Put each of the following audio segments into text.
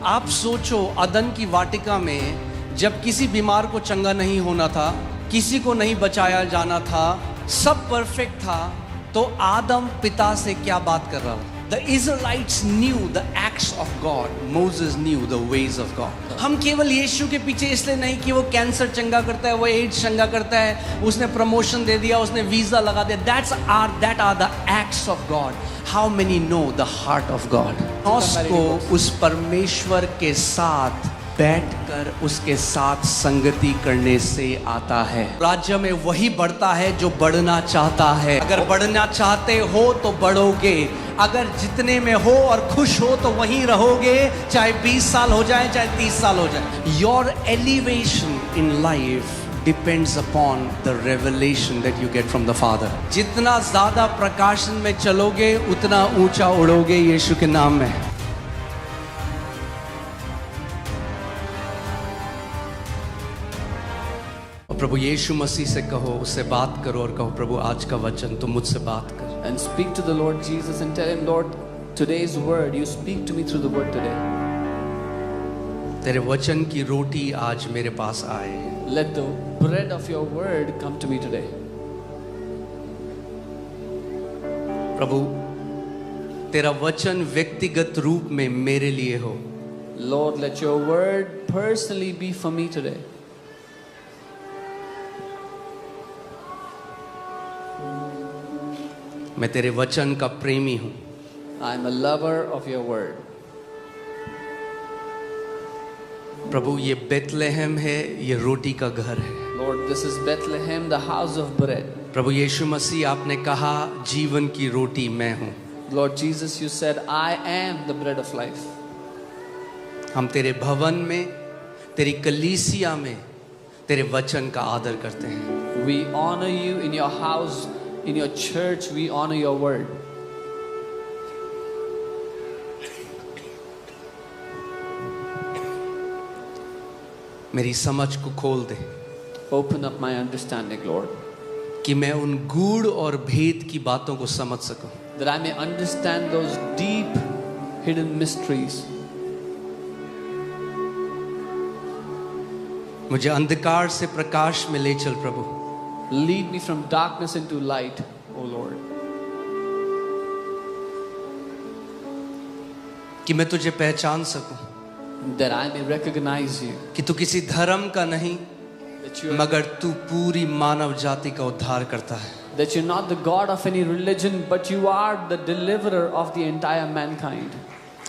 आप सोचो, अदन की वाटिका में जब किसी बीमार को चंगा नहीं होना था, किसी को नहीं बचाया जाना था, सब परफेक्ट था, तो आदम पिता से क्या बात कर रहा था? The Israelites knew the acts of God. Moses knew the ways of God. हम केवल यीशु के पीछे इसलिए नहीं कि वो कैंसर चंगा करता है, वो एड्स चंगा करता है, उसने प्रमोशन दे दिया, उसने वीजा लगा दिया. That are the acts of God. How many know the heart of God? उसको उस परमेश्वर के साथ बैठकर उसके साथ संगति करने से आता है. राज्य में वही बढ़ता है जो बढ़ना चाहता है. अगर बढ़ना चाहते हो तो बढ़ोगे. अगर जितने में हो और खुश हो तो वहीं रहोगे, चाहे 20 साल हो जाए, चाहे 30 साल हो जाए. Your elevation in life depends upon the revelation that you get from the Father. जितना ज्यादा प्रकाशन में चलोगे उतना ऊंचा उड़ोगे यीशु के नाम में. प्रभु यीशु मसीह से कहो, उससे बात करो और कहो, प्रभु आज का वचन तुम मुझसे बात कर. And speak to the Lord Jesus and tell him, Lord, today's word, you speak to me through the word today. तेरे वचन की रोटी आज मेरे पास आए. Let the bread of your word come to me today. प्रभु तेरा वचन व्यक्तिगत रूप में मेरे लिए हो. Lord, let your word personally be for me today. मैं तेरे वचन का प्रेमी हूं. I am a lover of your word. प्रभु ये बेथलेहम है, ये रोटी का घर है. Lord, this is Bethlehem, the house of bread. प्रभु यीशु मसीह आपने कहा जीवन की रोटी मैं हूं. Lord Jesus, you said, I am the bread of life. हम तेरे भवन में, तेरी कलीसिया में तेरे वचन का आदर करते हैं. We honor you in your house, in your church, we honor your word. मेरी समझ को खोल दे. Open up my understanding, Lord, कि मैं उन गूढ़ और भेद की बातों को समझ सकूं. that I may understand those deep hidden mysteries. मुझे अंधकार से प्रकाश में ले चल प्रभु. Lead me from darkness into light, O Lord. कि मैं तुझे पहचान सकूं. That I may recognize you. कि तू किसी धर्म का नहीं, That you are, मगर तू पूरी मानव जाति का उद्धार करता है. that you're not the God of any religion, but you are the deliverer of the entire mankind.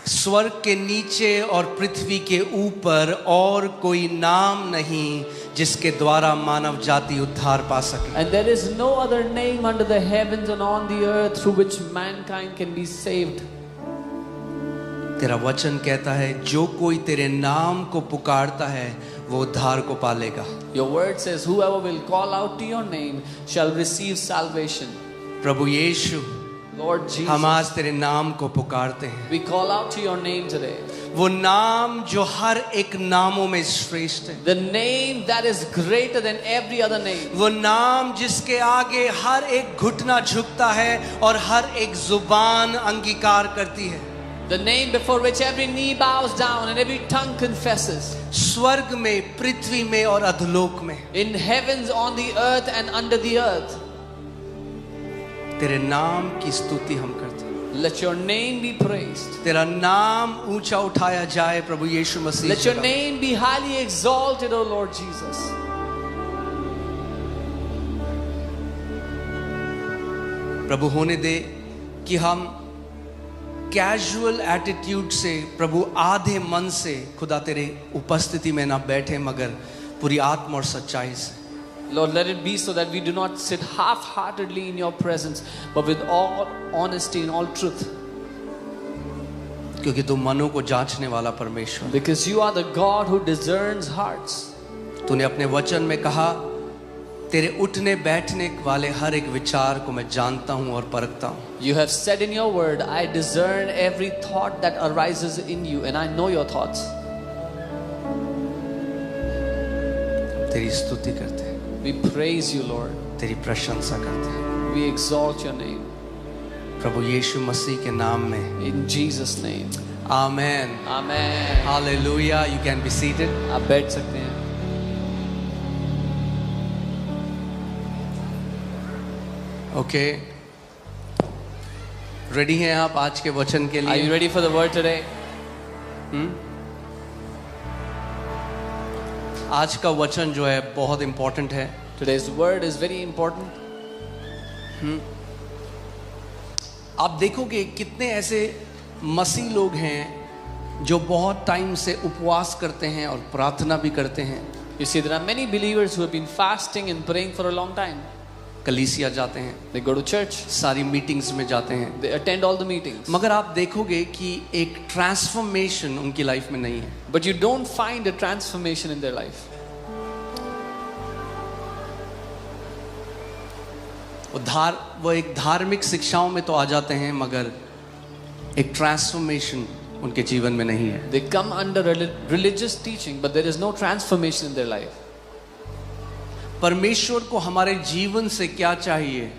स्वर्ग के नीचे और पृथ्वी के ऊपर और कोई नाम नहीं जिसके द्वारा मानव जाति उद्धार पा सके. And there is no other name under the heavens and on the earth through which mankind can be saved. तेरा वचन कहता है जो कोई तेरे नाम को पुकारता है वो उद्धार को पालेगा. Your word says, whoever will call out to your name shall receive salvation. Prabhu Yeshu, Lord Jesus, हम आज तेरे नाम को पुकारते हैं. we call out to your name today. वो नाम जो हर एक नामों में श्रेष्ठ है. The name that is greater than every other name. वो नाम जिसके आगे हर एक घुटना झुकता है और हर एक जुबान अंगीकार करती है. The name before which every knee bows down and every tongue confesses. स्वर्ग में, पृथ्वी में और अधोलोक में. In heavens, on the earth and under the earth. तेरे नाम की स्तुति हम करते हैं. Let your name be praised. तेरा नाम ऊंचा उठाया जाए प्रभु यीशु मसीह. Let your name be highly exalted, O Lord Jesus. प्रभु होने दे कि हम कैजुअल एटीट्यूड से, प्रभु आधे मन से खुदा तेरे उपस्थिति में ना बैठे, मगर पूरी आत्मा और सच्चाई से. Lord, let it be so that we do not sit half-heartedly in your presence, but with all honesty and all truth. क्योंकि तू मनों को जांचने वाला परमेश्वर. Because you are the God who discerns hearts. तूने अपने वचन में कहा तेरे उठने बैठने वाले हर एक विचार को मैं जानता हूं और परखता हूं. You have said in your word, I discern every thought that arises in you, and I know your thoughts. तेरी स्तुति करते हैं. We praise you, Lord. तेरी प्रशंसा करते हैं. We exalt your name. प्रभु यीशु मसीह के नाम में In Jesus' name. Amen. Amen. Hallelujah. You can be seated. आप बैठ सकते हैं. Okay. रेडी हैं आप आज के वचन के Are you लिए? ready for the word today? आज का वचन जो है बहुत इंपॉर्टेंट है. Today's word is very important. आप देखोगे कितने ऐसे मसीह लोग हैं जो बहुत टाइम से उपवास करते हैं और प्रार्थना भी करते हैं. You see, there are many believers who have been fasting and praying for a long time. कलीसिया जाते हैं, They go to church. सारी मीटिंग्स में जाते हैं, They attend all the meetings. मगर आप देखोगे कि एक ट्रांसफॉर्मेशन उनकी लाइफ में नहीं है. But you don't find a transformation in their life. वो एक धार्मिक शिक्षाओं में तो आ जाते हैं मगर एक ट्रांसफॉर्मेशन उनके जीवन में नहीं है. They come under religious teaching, but there is no transformation in their life. परमेश्वर को हमारे जीवन से क्या चाहिए?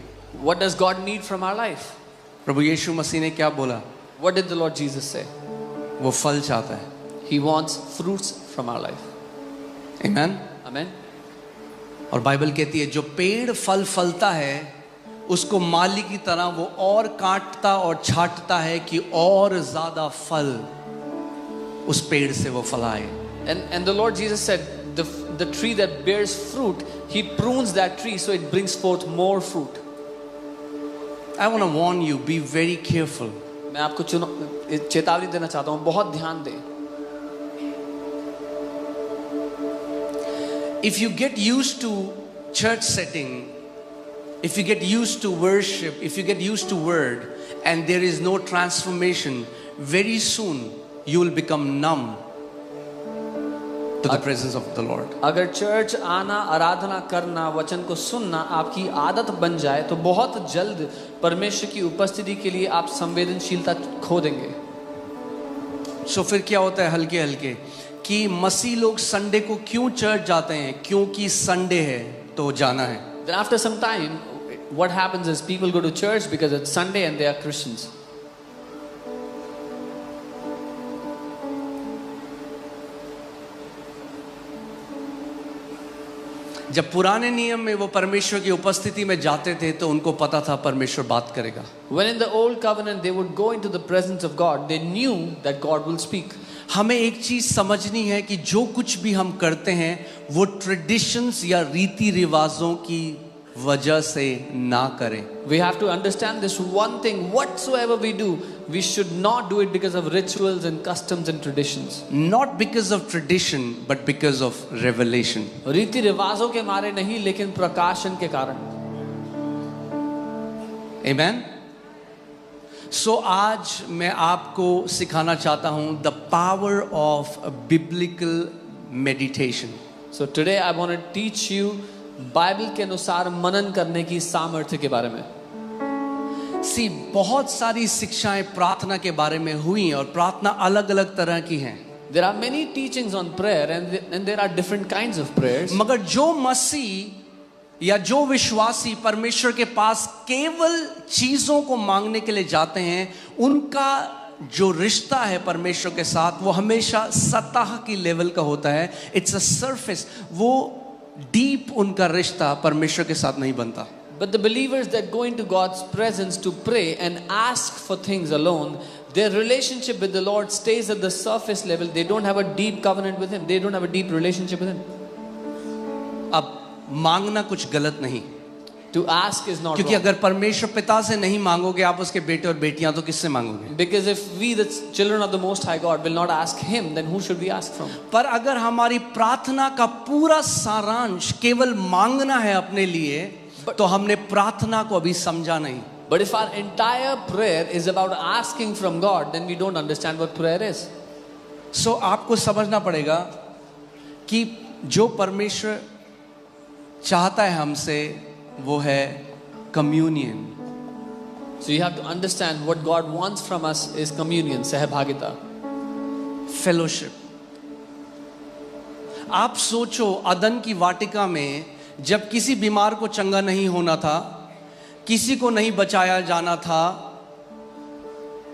What does God need from our life? प्रभु यीशु मसीह ने क्या बोला? What did the Lord Jesus say? वो फल चाहता है. He wants fruits from our life. आमीन. Amen. और बाइबल कहती है जो पेड़ फल फलता है उसको माली की तरह वो और काटता और छांटता है कि और ज्यादा फल उस पेड़ से वो फलाए. And the Lord Jesus said, the tree that bears fruit, He prunes that tree so it brings forth more fruit. I want to warn you, be very careful. मैं आपको चेतावनी देना चाहता हूँ, बहुत ध्यान दें. If you get used to church setting, if you get used to worship, if you get used to word and there is no transformation, very soon you will become numb to the presence of the Lord. अगर church आना, आराधना करना, वचन को सुनना आपकी आदत बन जाए तो बहुत जल्द परमेश्वर की उपस्थिति के लिए आप संवेदनशीलता खो देंगे. So फिर क्या होता है हल्के हल्के कि मसीह लोग संडे को क्यों चर्च जाते हैं? क्योंकि संडे है तो जाना है. Then after some time, what happens is people go to church because it's Sunday and they are Christians. जब पुराने नियम में वो परमेश्वर की उपस्थिति में जाते थे तो उनको पता था परमेश्वर बात करेगा. When in the old covenant they would go into the presence of God, they knew that God will speak. हमें एक चीज समझनी है कि जो कुछ भी हम करते हैं वो ट्रेडिशंस या रीति रिवाजों की वजह से ना करें. We have to understand this one thing: whatsoever we do, we should not do it because of rituals and customs and traditions. Not because of tradition, but because of revelation. रीति रिवाजों के मारे नहीं, लेकिन प्रकाशन के कारण. Amen. So आज मैं आपको सिखाना चाहता हूँ the power of a biblical meditation. So today I want to teach you Bible के अनुसार मनन करने की सामर्थ्य के बारे में. See, बहुत सारी शिक्षाएं प्रार्थना के बारे में हुई और प्रार्थना अलग अलग तरह की हैं. There are many teachings on prayer and there are different kinds of prayers. मगर जो मसीह या जो विश्वासी परमेश्वर के पास केवल चीजों को मांगने के लिए जाते हैं, उनका जो रिश्ता है परमेश्वर के साथ वो हमेशा सतह की लेवल का होता है. It's a surface. वो डीप उनका रिश्ता परमेश्वर के साथ नहीं बनता. But the believers that go into God's presence to pray and ask for things alone, their relationship with the Lord stays at the surface level. They don't have a deep covenant with Him. They don't have a deep relationship with Him. अब मांगना कुछ गलत नहीं, To ask is not क्योंकि wrong. अगर परमेश्वर पिता से नहीं मांगोगे आप उसके बेटे और बेटियां तो किससे मांगोगे? Because if we, the children of the Most High God, will not ask Him, then who should we ask from? पर अगर हमारी प्रार्थना का पूरा सारांश केवल मांगना है अपने लिए, तो हमने प्रार्थना को अभी समझा नहीं. But if our entire prayer is about asking from God, then we don't understand what prayer is. So आपको समझना पड़ेगा कि जो परमेश्वर चाहता है हमसे वो है communion. So you have to understand what God wants from us is communion, सहभागिता. फेलोशिप. आप सोचो अदन की वाटिका में जब किसी बीमार को चंगा नहीं होना था, किसी को नहीं बचाया जाना था,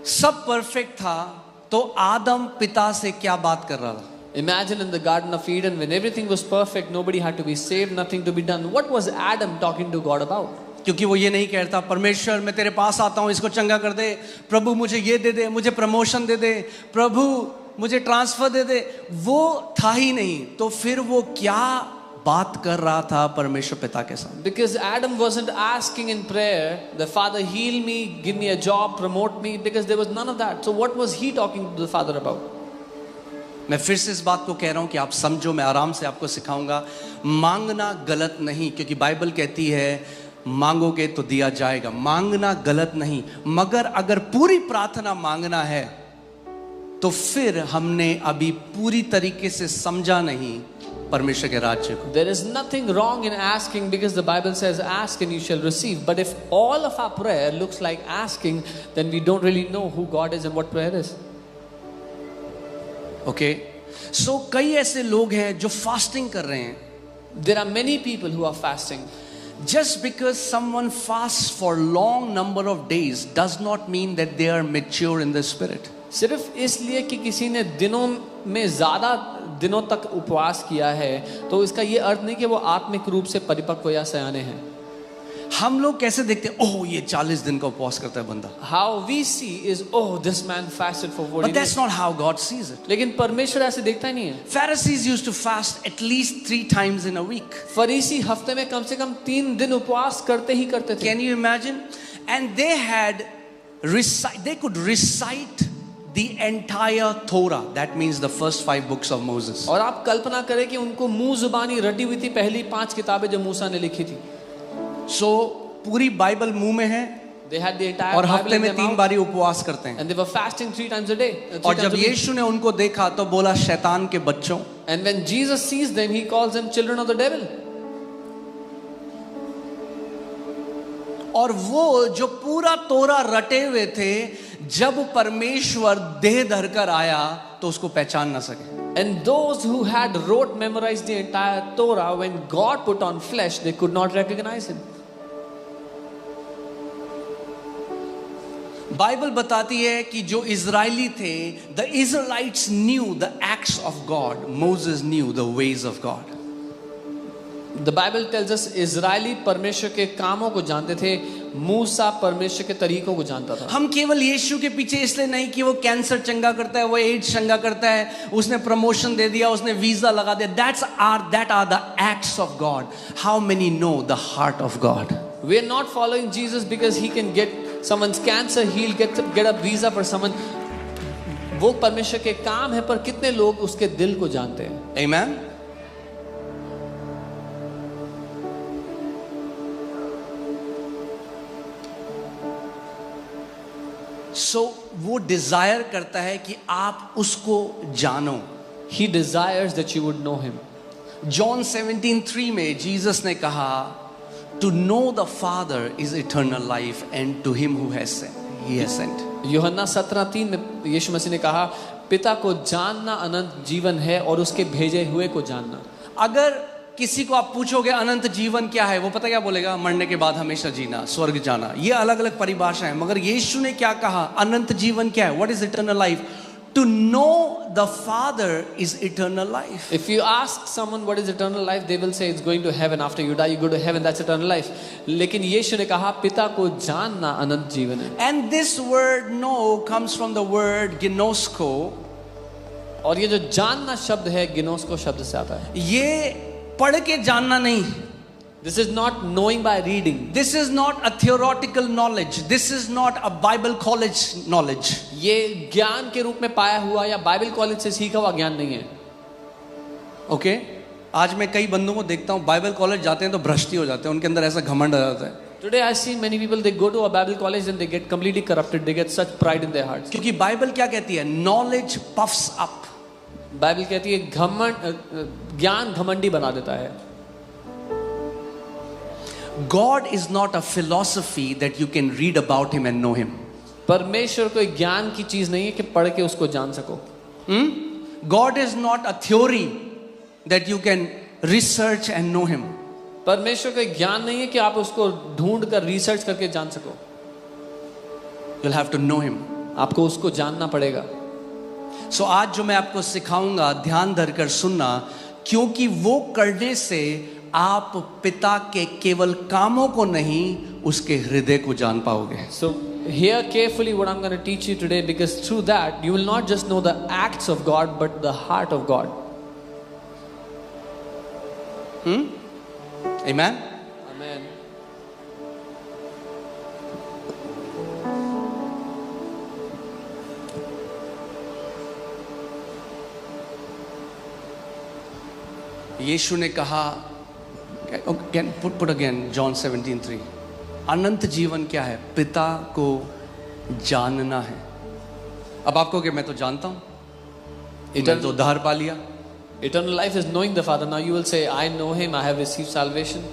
सब परफेक्ट था, तो आदम पिता से क्या बात कर रहा था? Imagine in the Garden of Eden when everything was perfect, nobody had to be saved, nothing to be done. What was Adam talking to God about? क्योंकि वो ये नहीं कहता परमेश्वर मैं तेरे पास आता हूँ, इसको चंगा कर दे, प्रभु मुझे ये दे दे, मुझे प्रमोशन दे दे, प्रभु मुझे ट्रांसफर दे दे, वो था ही नहीं। तो फिर वो क्या बात कर रहा था परमेश्वर पिता के साथ? Because Adam wasn't asking in prayer, the Father heal me, give me a job, promote me, because there was none of that. So what was he talking to the Father about? मैं फिर से इस बात को कह रहा हूं कि आप समझो, मैं आराम से आपको सिखाऊंगा। मांगना गलत नहीं, क्योंकि बाइबल कहती है मांगोगे तो दिया जाएगा। मांगना गलत नहीं, मगर अगर पूरी प्रार्थना मांगना है तो फिर हमने अभी पूरी तरीके से समझा नहीं परमेश्वर के राज्य को। There is nothing wrong in asking, because the Bible says ask and you shall receive. But if all of our prayer looks like asking, then we don't really know who God is and what prayer is. Okay, so कई ऐसे लोग हैं जो fasting कर रहे हैं। There are many people who are fasting. Just because someone fasts for long number of days does not mean that they are mature in the spirit. सिर्फ इसलिए कि किसी ने दिनों में ज़्यादा दिनों तक उपवास किया है तो इसका ये अर्थ नहीं कि वो आत्मिक रूप से परिपक्व या सयाने हैं। हम लोग कैसे देखते हैं, ओह ये 40 दिन का उपवास करता है बंदा। How we see is, oh, this man fasted for 40 But that's days. not how God sees it. लेकिन परमेश्वर ऐसे देखता ही नहीं है। Pharisees used to fast at least 3 times in a week. फरीसी हफ्ते में कम से कम 3 दिन उपवास करते ही करते थे। Can you imagine? And they could recite the entire Torah. That means the first 5 books of Moses. और आप कल्पना करें कि उनको मुंह जुबानी रटी हुई थी पहली 5 किताबें जो मूसा ने लिखी थी। So पूरी बाइबल मुंह में है They had the entire और Bible हफ्ते in में their 3 mouth, बारी उपवास करते हैं। and they were fasting 3 times a day. और जब यीशु ने उनको देखा तो बोला शैतान के बच्चों। And when Jesus sees them, he calls them children of the devil. और वो जो पूरा तोरा रटे हुए थे, जब परमेश्वर देह धरकर आया तो उसको पहचान ना सके। And those who had memorized the entire Torah, when God put on flesh, they could not recognize him. Bible बताती है कि जो इजरायली थे, the Israelites knew the acts of God. Moses knew the ways of God. The Bible tells us Israeli परमेश्वर के कामों को जानते थे, मूसा परमेश्वर के तरीकों को जानता था। हम केवल यीशु के पीछे इसलिए नहीं कि वो कैंसर चंगा करता है, वो एड्स चंगा करता है, उसने प्रमोशन दे दिया, उसने वीजा लगा दिया। That are the acts of God. How many know the heart of God? We are not following Jesus because he can get someone's cancer healed, get a visa for someone. वो परमेश्वर के काम है, पर कितने लोग उसके दिल को जानते हैं? Amen. So वो डिजायर करता है कि आप उसको जानो। He desires that you would know him. John 17:3 में जीसस ने कहा, to know the Father is eternal life and to him who has sent, he has sent. यूहन्ना 17:3 में यीशु मसीह ने कहा, पिता को जानना अनंत जीवन है और उसके भेजे हुए को जानना। अगर किसी को आप पूछोगे अनंत जीवन क्या है, वो पता क्या बोलेगा? मरने के बाद हमेशा जीना, स्वर्ग जाना। ये अलग अलग परिभाषा है, मगर यीशु ने क्या कहा? अनंत जीवन क्या है? What is eternal life? To know the Father is eternal life. If you ask someone what is eternal life, they will say it's going to heaven. After you die, you go to heaven. That's eternal life. लेकिन यीशु ने कहा पिता को जानना अनंत जीवन है। And this word know comes from the word ginosko. और ये जो जानना शब्द है गिनोस्को शब्द से आता है। ये पढ़ के जानना नहीं। This is not knowing by reading. This is not a theoretical knowledge. This is not a Bible college knowledge. ये ज्ञान के रूप में पाया हुआ या बाइबल कॉलेज से सीखा हुआ ज्ञान नहीं है। ओके आज मैं कई बंदों को देखता हूँ बाइबल कॉलेज जाते हैं तो भ्रष्टी हो जाते हैं, उनके अंदर ऐसा घमंड आ जाता है। Today I see many people, they go to a Bible college and they get completely corrupted. They get such pride in their hearts. क्योंकि बाइबल क्या कहती है? Knowledge puffs up. बाइबल कहती है ज्ञान घमंडी बना देता है। God is not a philosophy that you can read about him and know him. परमेश्वर कोई ज्ञान की चीज नहीं है कि पढ़ के उसको जान सको। God is not a theory that you can research and know him. परमेश्वर कोई ज्ञान नहीं है कि आप उसको ढूंढ कर रिसर्च करके जान सको। You'll have to know him. आपको उसको जानना पड़ेगा। सो आज जो मैं आपको सिखाऊंगा ध्यान धरकर सुनना, क्योंकि वो करने से आप पिता के केवल कामों को नहीं उसके हृदय को जान पाओगे. So hear carefully what I'm going to teach you today, because through that you will not just know the acts of God but the heart of God. Amen. Amen. यीशु ने कहा, put again John 17:3. अनंत जीवन क्या है? पिता को जानना है. अब आपको कि मैं तो जानता हूं, मैंने तो उद्धार पा लिया. Eternal life is knowing the Father. Now you will say, I know Him, I have received salvation.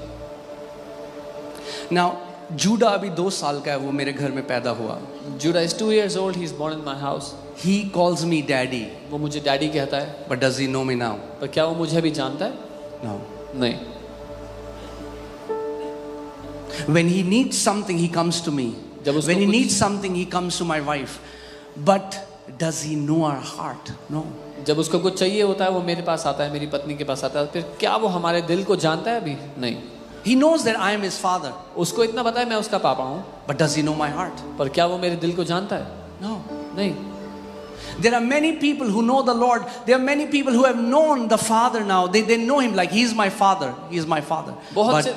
Now जूडा अभी 2 साल का है, वो मेरे घर में पैदा हुआ. Judah is 2 years old. He is born in my house. He calls me daddy. वो मुझे डैडी कहता है. But does he know me now? पर क्या वो मुझे भी जानता है? No. नहीं. When he needs something, he comes to me. When he needs something, he comes to my wife. But does he know our heart? No. जब उसको कुछ चाहिए होता है वो मेरे पास आता है, मेरी पत्नी के पास आता है. फिर क्या वो हमारे दिल को जानता है? अभी नहीं. He knows that I am his father. उसको इतना पता है मैं उसका पापा हूँ. But does he know my heart? पर क्या वो मेरे दिल को जानता है? No. नहीं. There are many people who know the Lord. There are many people who have known the Father now. They know him like he is my father. He is my father. But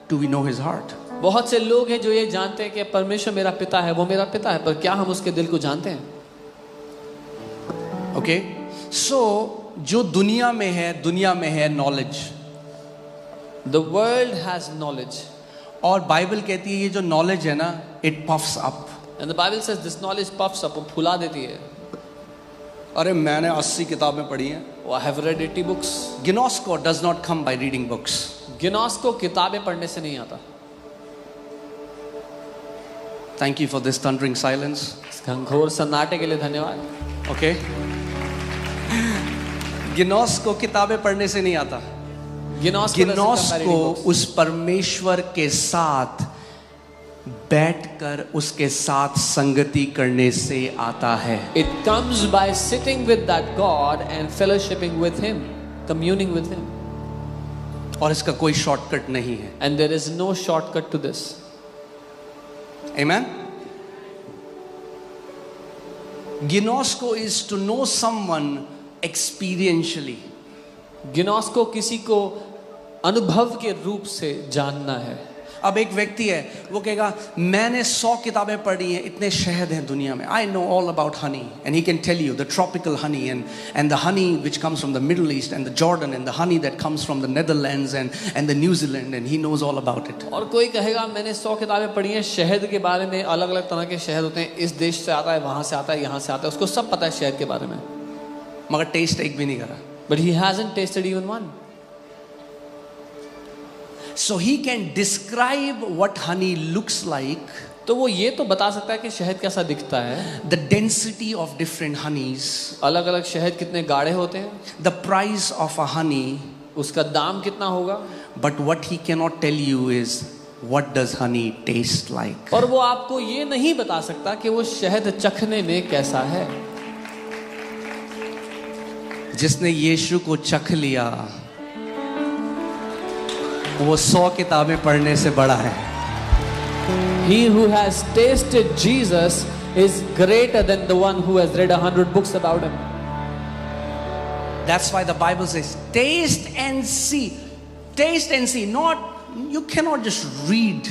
do we know his heart? बहुत से लोग हैं जो ये जानते हैं कि परमेश्वर मेरा पिता है, वो मेरा पिता है, पर क्या हम उसके दिल को जानते हैं? Okay? So जो दुनिया में है knowledge. The world has knowledge. और बाइबल कहती है ये जो knowledge है ना, it puffs up. And the Bible says this knowledge puffs up, वो फुला देती है. अरे मैंने 80 किताबें पढ़ी हैं. I have read 80 books. Ginosko does not come by reading books. गिनोस्को किताबें पढ़ने से नहीं आता. Thank you for this thundering silence. इस घंघोर सन्नाटे के लिए धन्यवाद. Okay? गिनोस्को किताबें पढ़ने से नहीं आता. गिनोस्को उस परमेश्वर के साथ बैठकर उसके साथ संगति करने से आता है. It comes by sitting with that God and fellowshipping with Him, communing with Him. और इसका कोई शॉर्टकट नहीं है. And there is no shortcut to this. Amen. Ginosko is to know someone experientially. गिनोस्को किसी को अनुभव के रूप से जानना है. अब एक व्यक्ति है, वो कहेगा मैंने 100 किताबें पढ़ी हैं, इतने शहद हैं दुनिया में. I know all about honey, and he can tell you the tropical honey and the honey which comes from the Middle East and the Jordan and the honey that comes from the Netherlands and the New Zealand, and he knows all about it. और कोई कहेगा मैंने 100 किताबें पढ़ी हैं शहद के बारे में, अलग अलग तरह के शहद होते हैं, इस देश से आता है, वहां से आता है, यहाँ से आता है, उसको सब पता है शहद के बारे में, मगर टेस्ट एक भी नहीं करा. But he hasn't tasted even one. So he can describe what honey looks like. तो वो ये तो बता सकता है कि शहद कैसा दिखता है. The density of different honeys. अलग अलग शहद कितने गाढ़े होते हैं. The price of a honey. उसका दाम कितना होगा. But what he cannot tell you is what does honey taste like. और वो आपको ये नहीं बता सकता कि वो शहद चखने में कैसा है. जिसने यीशु को चख लिया वो 100 किताबें पढ़ने से बड़ा है. He who has tasted Jesus is greater than the one who has read 100 books about him. That's why the Bible says taste and see. Taste and see. Not, you cannot just read.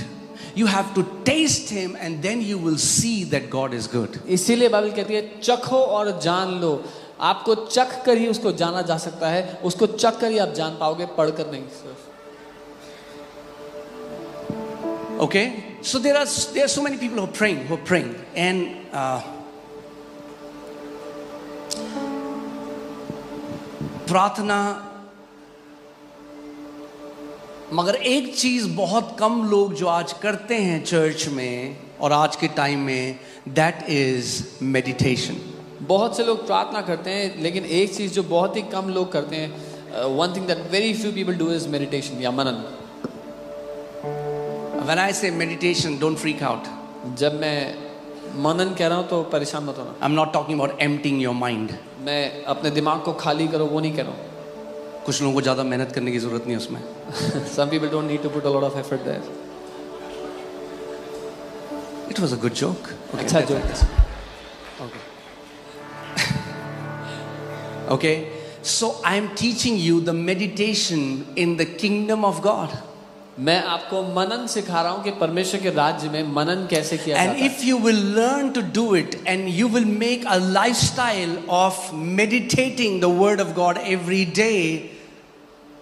You have to taste him and then you will see that God is good. इसीलिए Bible कहती है चखो और जान लो. आपको चख कर ही उसको जाना जा सकता है. उसको चख कर ही आप जान पाओगे, पढ़कर नहीं. Okay, so there are so many people who are praying, and प्रार्थना. मगर एक चीज बहुत कम लोग जो आज करते हैं चर्च में और आज के टाइम में, that is meditation. बहुत से लोग प्रार्थना करते हैं, लेकिन एक चीज जो बहुत ही कम लोग करते हैं, one thing that very few people do is meditation या मनन. When I say meditation, don't freak out. जब मैं मनन कह रहा हूँ तो परेशान मत होना. I'm not talking about emptying your mind. मैं अपने दिमाग को खाली करो वो नहीं कह रहा हूँ. कुछ लोगों को ज़्यादा मेहनत करने की ज़रूरत नहीं है उसमें. Some people don't need to put a lot of effort there. It was a good joke. Okay, अच्छा that's joke. like this. Okay. Okay. So I am teaching you the meditation in the kingdom of God. मैं आपको मनन सिखा रहा हूँ कि परमेश्वर के राज्य में मनन कैसे किया And जाता है. if you will learn to do it and you will make a lifestyle of meditating the word of God every day,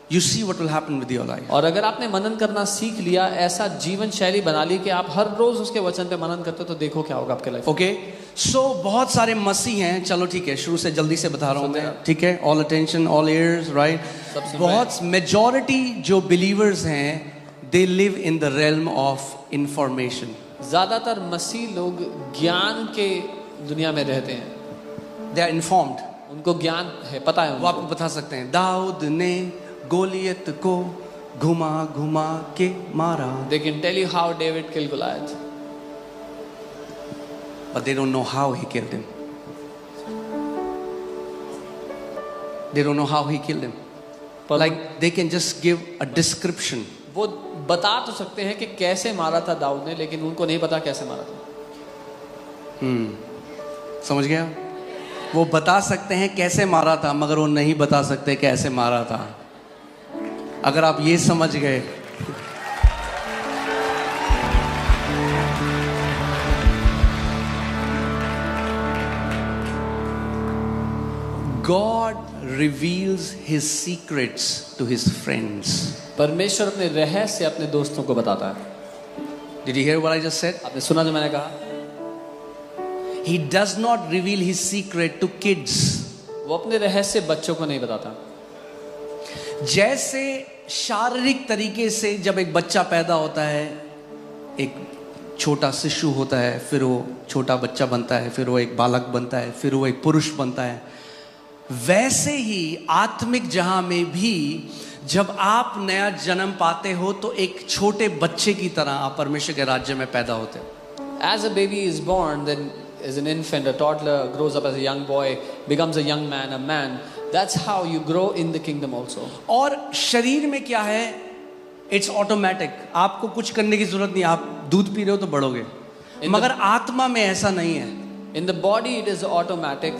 you see what will happen with your life. और अगर आपने मनन करना सीख लिया, ऐसा जीवन शैली बना ली कि आप हर रोज उसके वचन पे मनन करते हो, तो देखो क्या होगा आपके लाइफ. Okay? So बहुत सारे मसीह हैं. चलो ठीक है, शुरू से जल्दी से बता रहा हूँ मैं. ठीक है? All attention, all ears, right? सब सुन रहे हैं. बहुत majority जो believers हैं, they live in the realm of information. ज्यादातर मसीह लोग ज्ञान के दुनिया में रहते हैं. They are informed. उनको ज्ञान है, पता है वो उनको. आपको बता सकते हैं. दाऊद ने गोलियत को घुमा घुमा के मारा. They can tell you how David killed Goliath. But they don't know how he killed him. They don't know how he killed him. Like they can just give a description. वो बता तो सकते हैं कि कैसे मारा था दाऊद ने, लेकिन उनको नहीं पता कैसे मारा था. समझ गया? वो बता सकते हैं कैसे मारा था, मगर वो नहीं बता सकते कैसे मारा था. अगर आप ये समझ गए, God reveals his secrets to his friends. परमेश्वर अपने रहस्य अपने दोस्तों को बताता है. Did you hear what I just said? आपने सुना जो मैंने कहा? He does not reveal his secret to kids. वो अपने रहस्य बच्चों को नहीं बताता. जैसे शारीरिक तरीके से जब एक बच्चा पैदा होता है, एक छोटा शिशु होता है, फिर वो छोटा बच्चा बनता है, फिर वो एक बालक बनता है, फिर वो एक पुरुष बनता है, वैसे ही आत्मिक जहां में भी जब आप नया जन्म पाते हो तो एक छोटे बच्चे की तरह आप परमेश्वर के राज्य में पैदा होते हो. As a baby is born, then as an infant, a toddler grows up as a young boy, becomes a young man, a man. That's how you grow in the kingdom also. और शरीर में क्या है? It's automatic. आपको कुछ करने की जरूरत नहीं. आप दूध पी रहे हो तो बढ़ोगे, मगर आत्मा में ऐसा नहीं है. In the body it is automatic,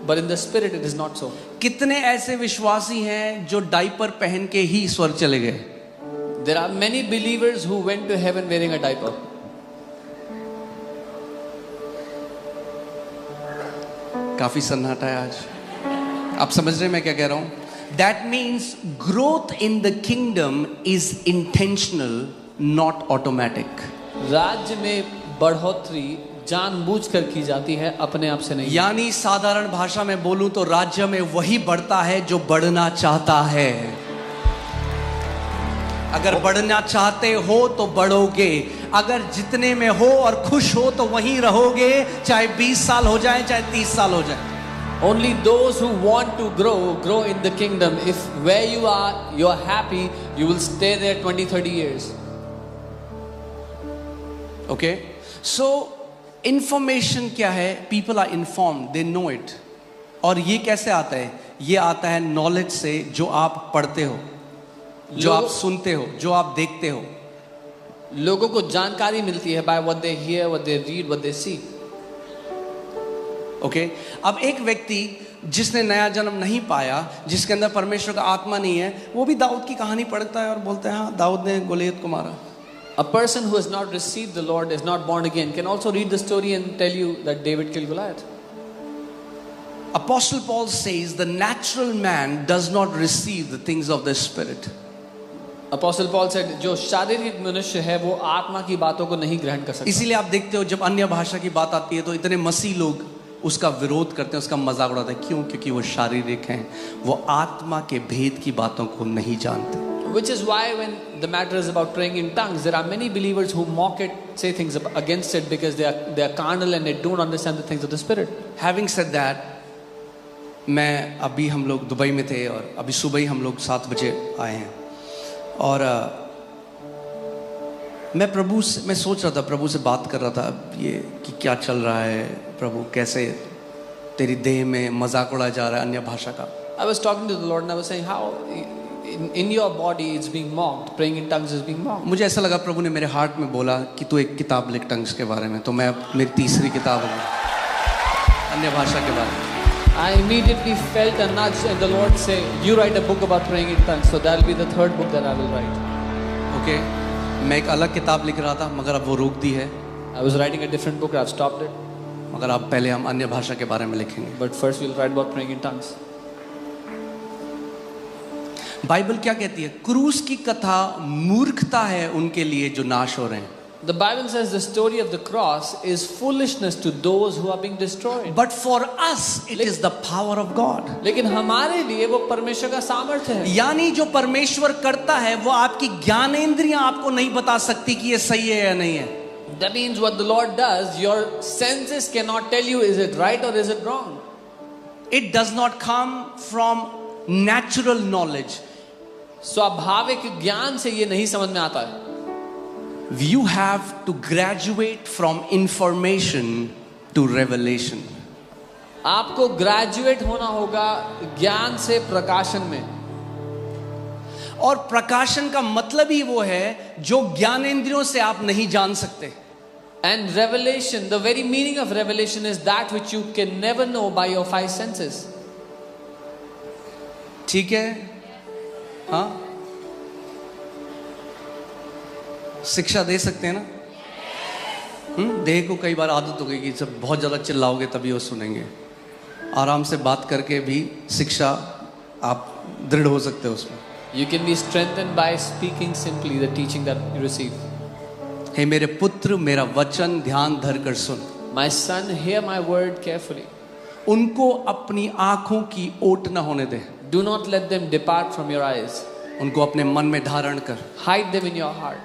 but in the spirit it is not so. कितने ऐसे विश्वासी हैं जो डायपर पहन के ही स्वर्ग चले गए? There are many believers who went to heaven wearing a diaper. काफी सन्नाटा है आज. आप समझ रहे हैं मैं क्या कह रहा हूं? That means growth in the kingdom is intentional, not automatic. राज्य में बढ़ोतरी जानबूझकर की जाती है, अपने आप से नहीं. यानी साधारण भाषा में बोलूं तो राज्य में वही बढ़ता है जो बढ़ना चाहता है. अगर बढ़ना चाहते हो तो बढ़ोगे. अगर जितने में हो और खुश हो तो वहीं रहोगे, चाहे 20 साल हो जाए, चाहे 30 साल हो जाए. Only those who want to grow in the kingdom. If where you are, you are happy, you will stay there 20-30 years. Okay? So, information क्या है? People are informed, they know it. और ये कैसे आता है? ये आता है knowledge से, जो आप पढ़ते हो, जो आप सुनते हो, जो आप देखते हो. लोगों को जानकारी मिलती है by what they hear, what they read, what they see. Okay अब एक व्यक्ति जिसने नया जन्म नहीं पाया, जिसके अंदर परमेश्वर का आत्मा नहीं है, वो भी दाऊद की कहानी पढ़ता है और बोलता है हाँ दाऊद ने गोलियत को मारा. A person who has not received the Lord, is not born again, can also read the story and tell you that David killed Goliath. Apostle Paul says the natural man does not receive the things of the spirit. Apostle Paul said जो शारीरिक मनुष्य है वो आत्मा की बातों को नहीं ग्रहण कर सकता. इसीलिए आप देखते हो जब अन्य भाषा की बात आती है तो इतने मसीह लोग उसका विरोध करते हैं, उसका मजाक उड़ाते हैं. क्यों? क्योंकि वो शारीरिक हैं, वो आत्मा के भेद की बातों को नहीं जानते. Which is why when the matter is about praying in tongues, there are many believers who mock it, say things against it because they are carnal and they don't understand the things of the spirit. Having said that, मैं अभी हम लोग Dubai में थे और अभी सुबह ही हम लोग 7 बजे आए हैं और मैं सोच रहा था, प्रभु से बात कर रहा था ये कि क्या चल रहा है प्रभु, कैसे तेरी देह में मजाक उड़ाया जा रहा है अन्य भाषा का. I was talking to the Lord and I was saying how in your body it's being mocked, praying in tongues is being mocked. मुझे ऐसा लगा प्रभु ने मेरे हार्ट में बोला कि तू एक किताब लिख टंग्स के बारे में, तो मैं मेरी तीसरी किताब होगी अन्य भाषा के बारे में. I immediately felt a nudge and the Lord say, you write a book about praying in tongues, so that will be the third book that I will write. Okay, मैं एक अलग किताब लिख रहा था मगर अब वो रोक दी है. I was writing a different book, I've stopped it. मगर अब पहले हम अन्य भाषा के बारे में लिखेंगे. But first we'll write about praying in tongues. Bible क्या कहती है? क्रूस की कथा मूर्खता है उनके लिए जो नाश हो रहे हैं. The Bible says the story of the cross is foolishness to those who are being destroyed. But for us it is the power of God. लेकिन हमारे लिए वो परमेश्वर का सामर्थ्य है. यानी जो परमेश्वर करता है वो आपकी ज्ञानेंद्रियां आपको नहीं बता सकती कि ये सही है या नहीं है. That means what the Lord does, your senses cannot tell you is it right or is it wrong. It does not come from natural knowledge. स्वाभाविक ज्ञान से ये नहीं समझ में आता है. You have to graduate from information to revelation. आपको ग्रेजुएट होना होगा ज्ञान से प्रकाशन में. और प्रकाशन का मतलब ही वो है जो ज्ञानेंद्रियों से आप नहीं जान सकते. And revelation, the very meaning of revelation is that which you can never know by your five senses. ठीक है, हाँ, शिक्षा दे सकते हैं ना. देह को कई बार आदत हो गई कि जब बहुत ज़्यादा चिल्लाओगे तभी वो सुनेंगे. आराम से बात करके भी शिक्षा आप दृढ़ हो सकते हो उसमें. You can be strengthened by speaking simply the teaching that you receive. हे मेरे पुत्र, मेरा वचन ध्यान धर कर सुन. My son, hear my word carefully. उनको अपनी आंखों की ओट न होने दे. Do not let them depart from your eyes. उनको अपने मन में धारण कर. Hide them in your heart.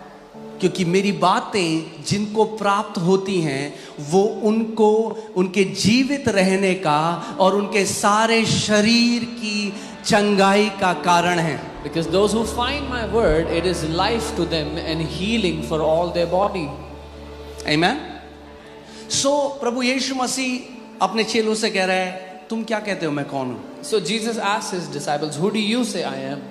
क्योंकि मेरी बातें जिनको प्राप्त होती हैं वो उनको उनके जीवित रहने का और उनके सारे शरीर की चंगाई का कारण है. Because those who find my word, it is life to them and healing for all their body. Amen. So प्रभु यीशु मसीह अपने चेलों से कह रहा है, तुम क्या कहते हो मैं कौन हूं? So Jesus asked his disciples, who do you say I am?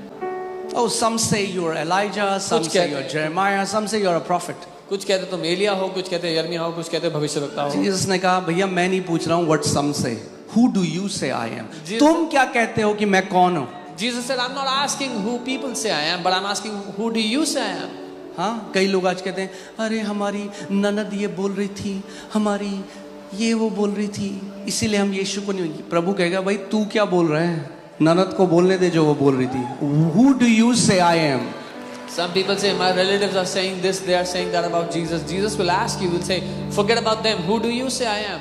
Oh, some say you're Elijah, some say you're Jeremiah, some say you're a prophet. कुछ कहते तुम एलिया हो, कुछ कहते यर्मिया हो, कुछ कहते भविष्यवक्ता हो. Jesus ने कहा, भैया मैं नहीं पूछ रहा हूं what some say. Who do you say I am? तुम क्या कहते हो कि मैं कौन हूं? Jesus said, I'm not asking who people say I am, but I'm asking who do you say I am? हाँ, कई लोग आज कहते हैं, अरे हमारी ननद ये बोल रही थी, हमारी ये वो बोल रही थी, इसीलिए हम यीशु को नहीं. प्रभु कहेगा, भाई तू क्या बोल रहा है? ननद को बोलने दे जो वो बोल रही थी. Who do you say I am? Some people say my relatives are saying this, they are saying that about Jesus. Jesus will ask you, will say, forget about them. Who do you say I am?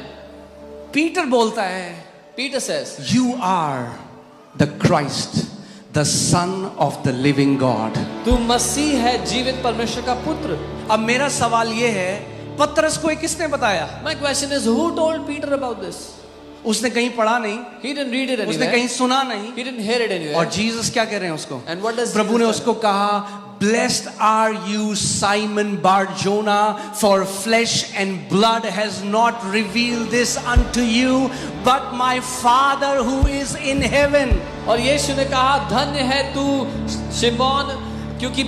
Peter बोलता है, Peter says, you are the Christ, the Son of the living God. तू मसीह है, जीवित परमेश्वर का पुत्र. अब मेरा सवाल ये है, पतरस को किसने बताया? My question is, who told Peter about this? उसने कहीं पढ़ा नहीं, He didn't read it उसने anywhere. कहीं सुना नहीं. He didn't hear it anywhere. और जीसस क्या कह रहे हैं उसको? And what does प्रभु ने Jesus उसको कहा, Blessed are you, Simon Bar-Jonah, for flesh and blood has not revealed this unto you, but my Father who is in heaven. और यीशु ने कहा, धन्य है तू शिमोन, क्योंकि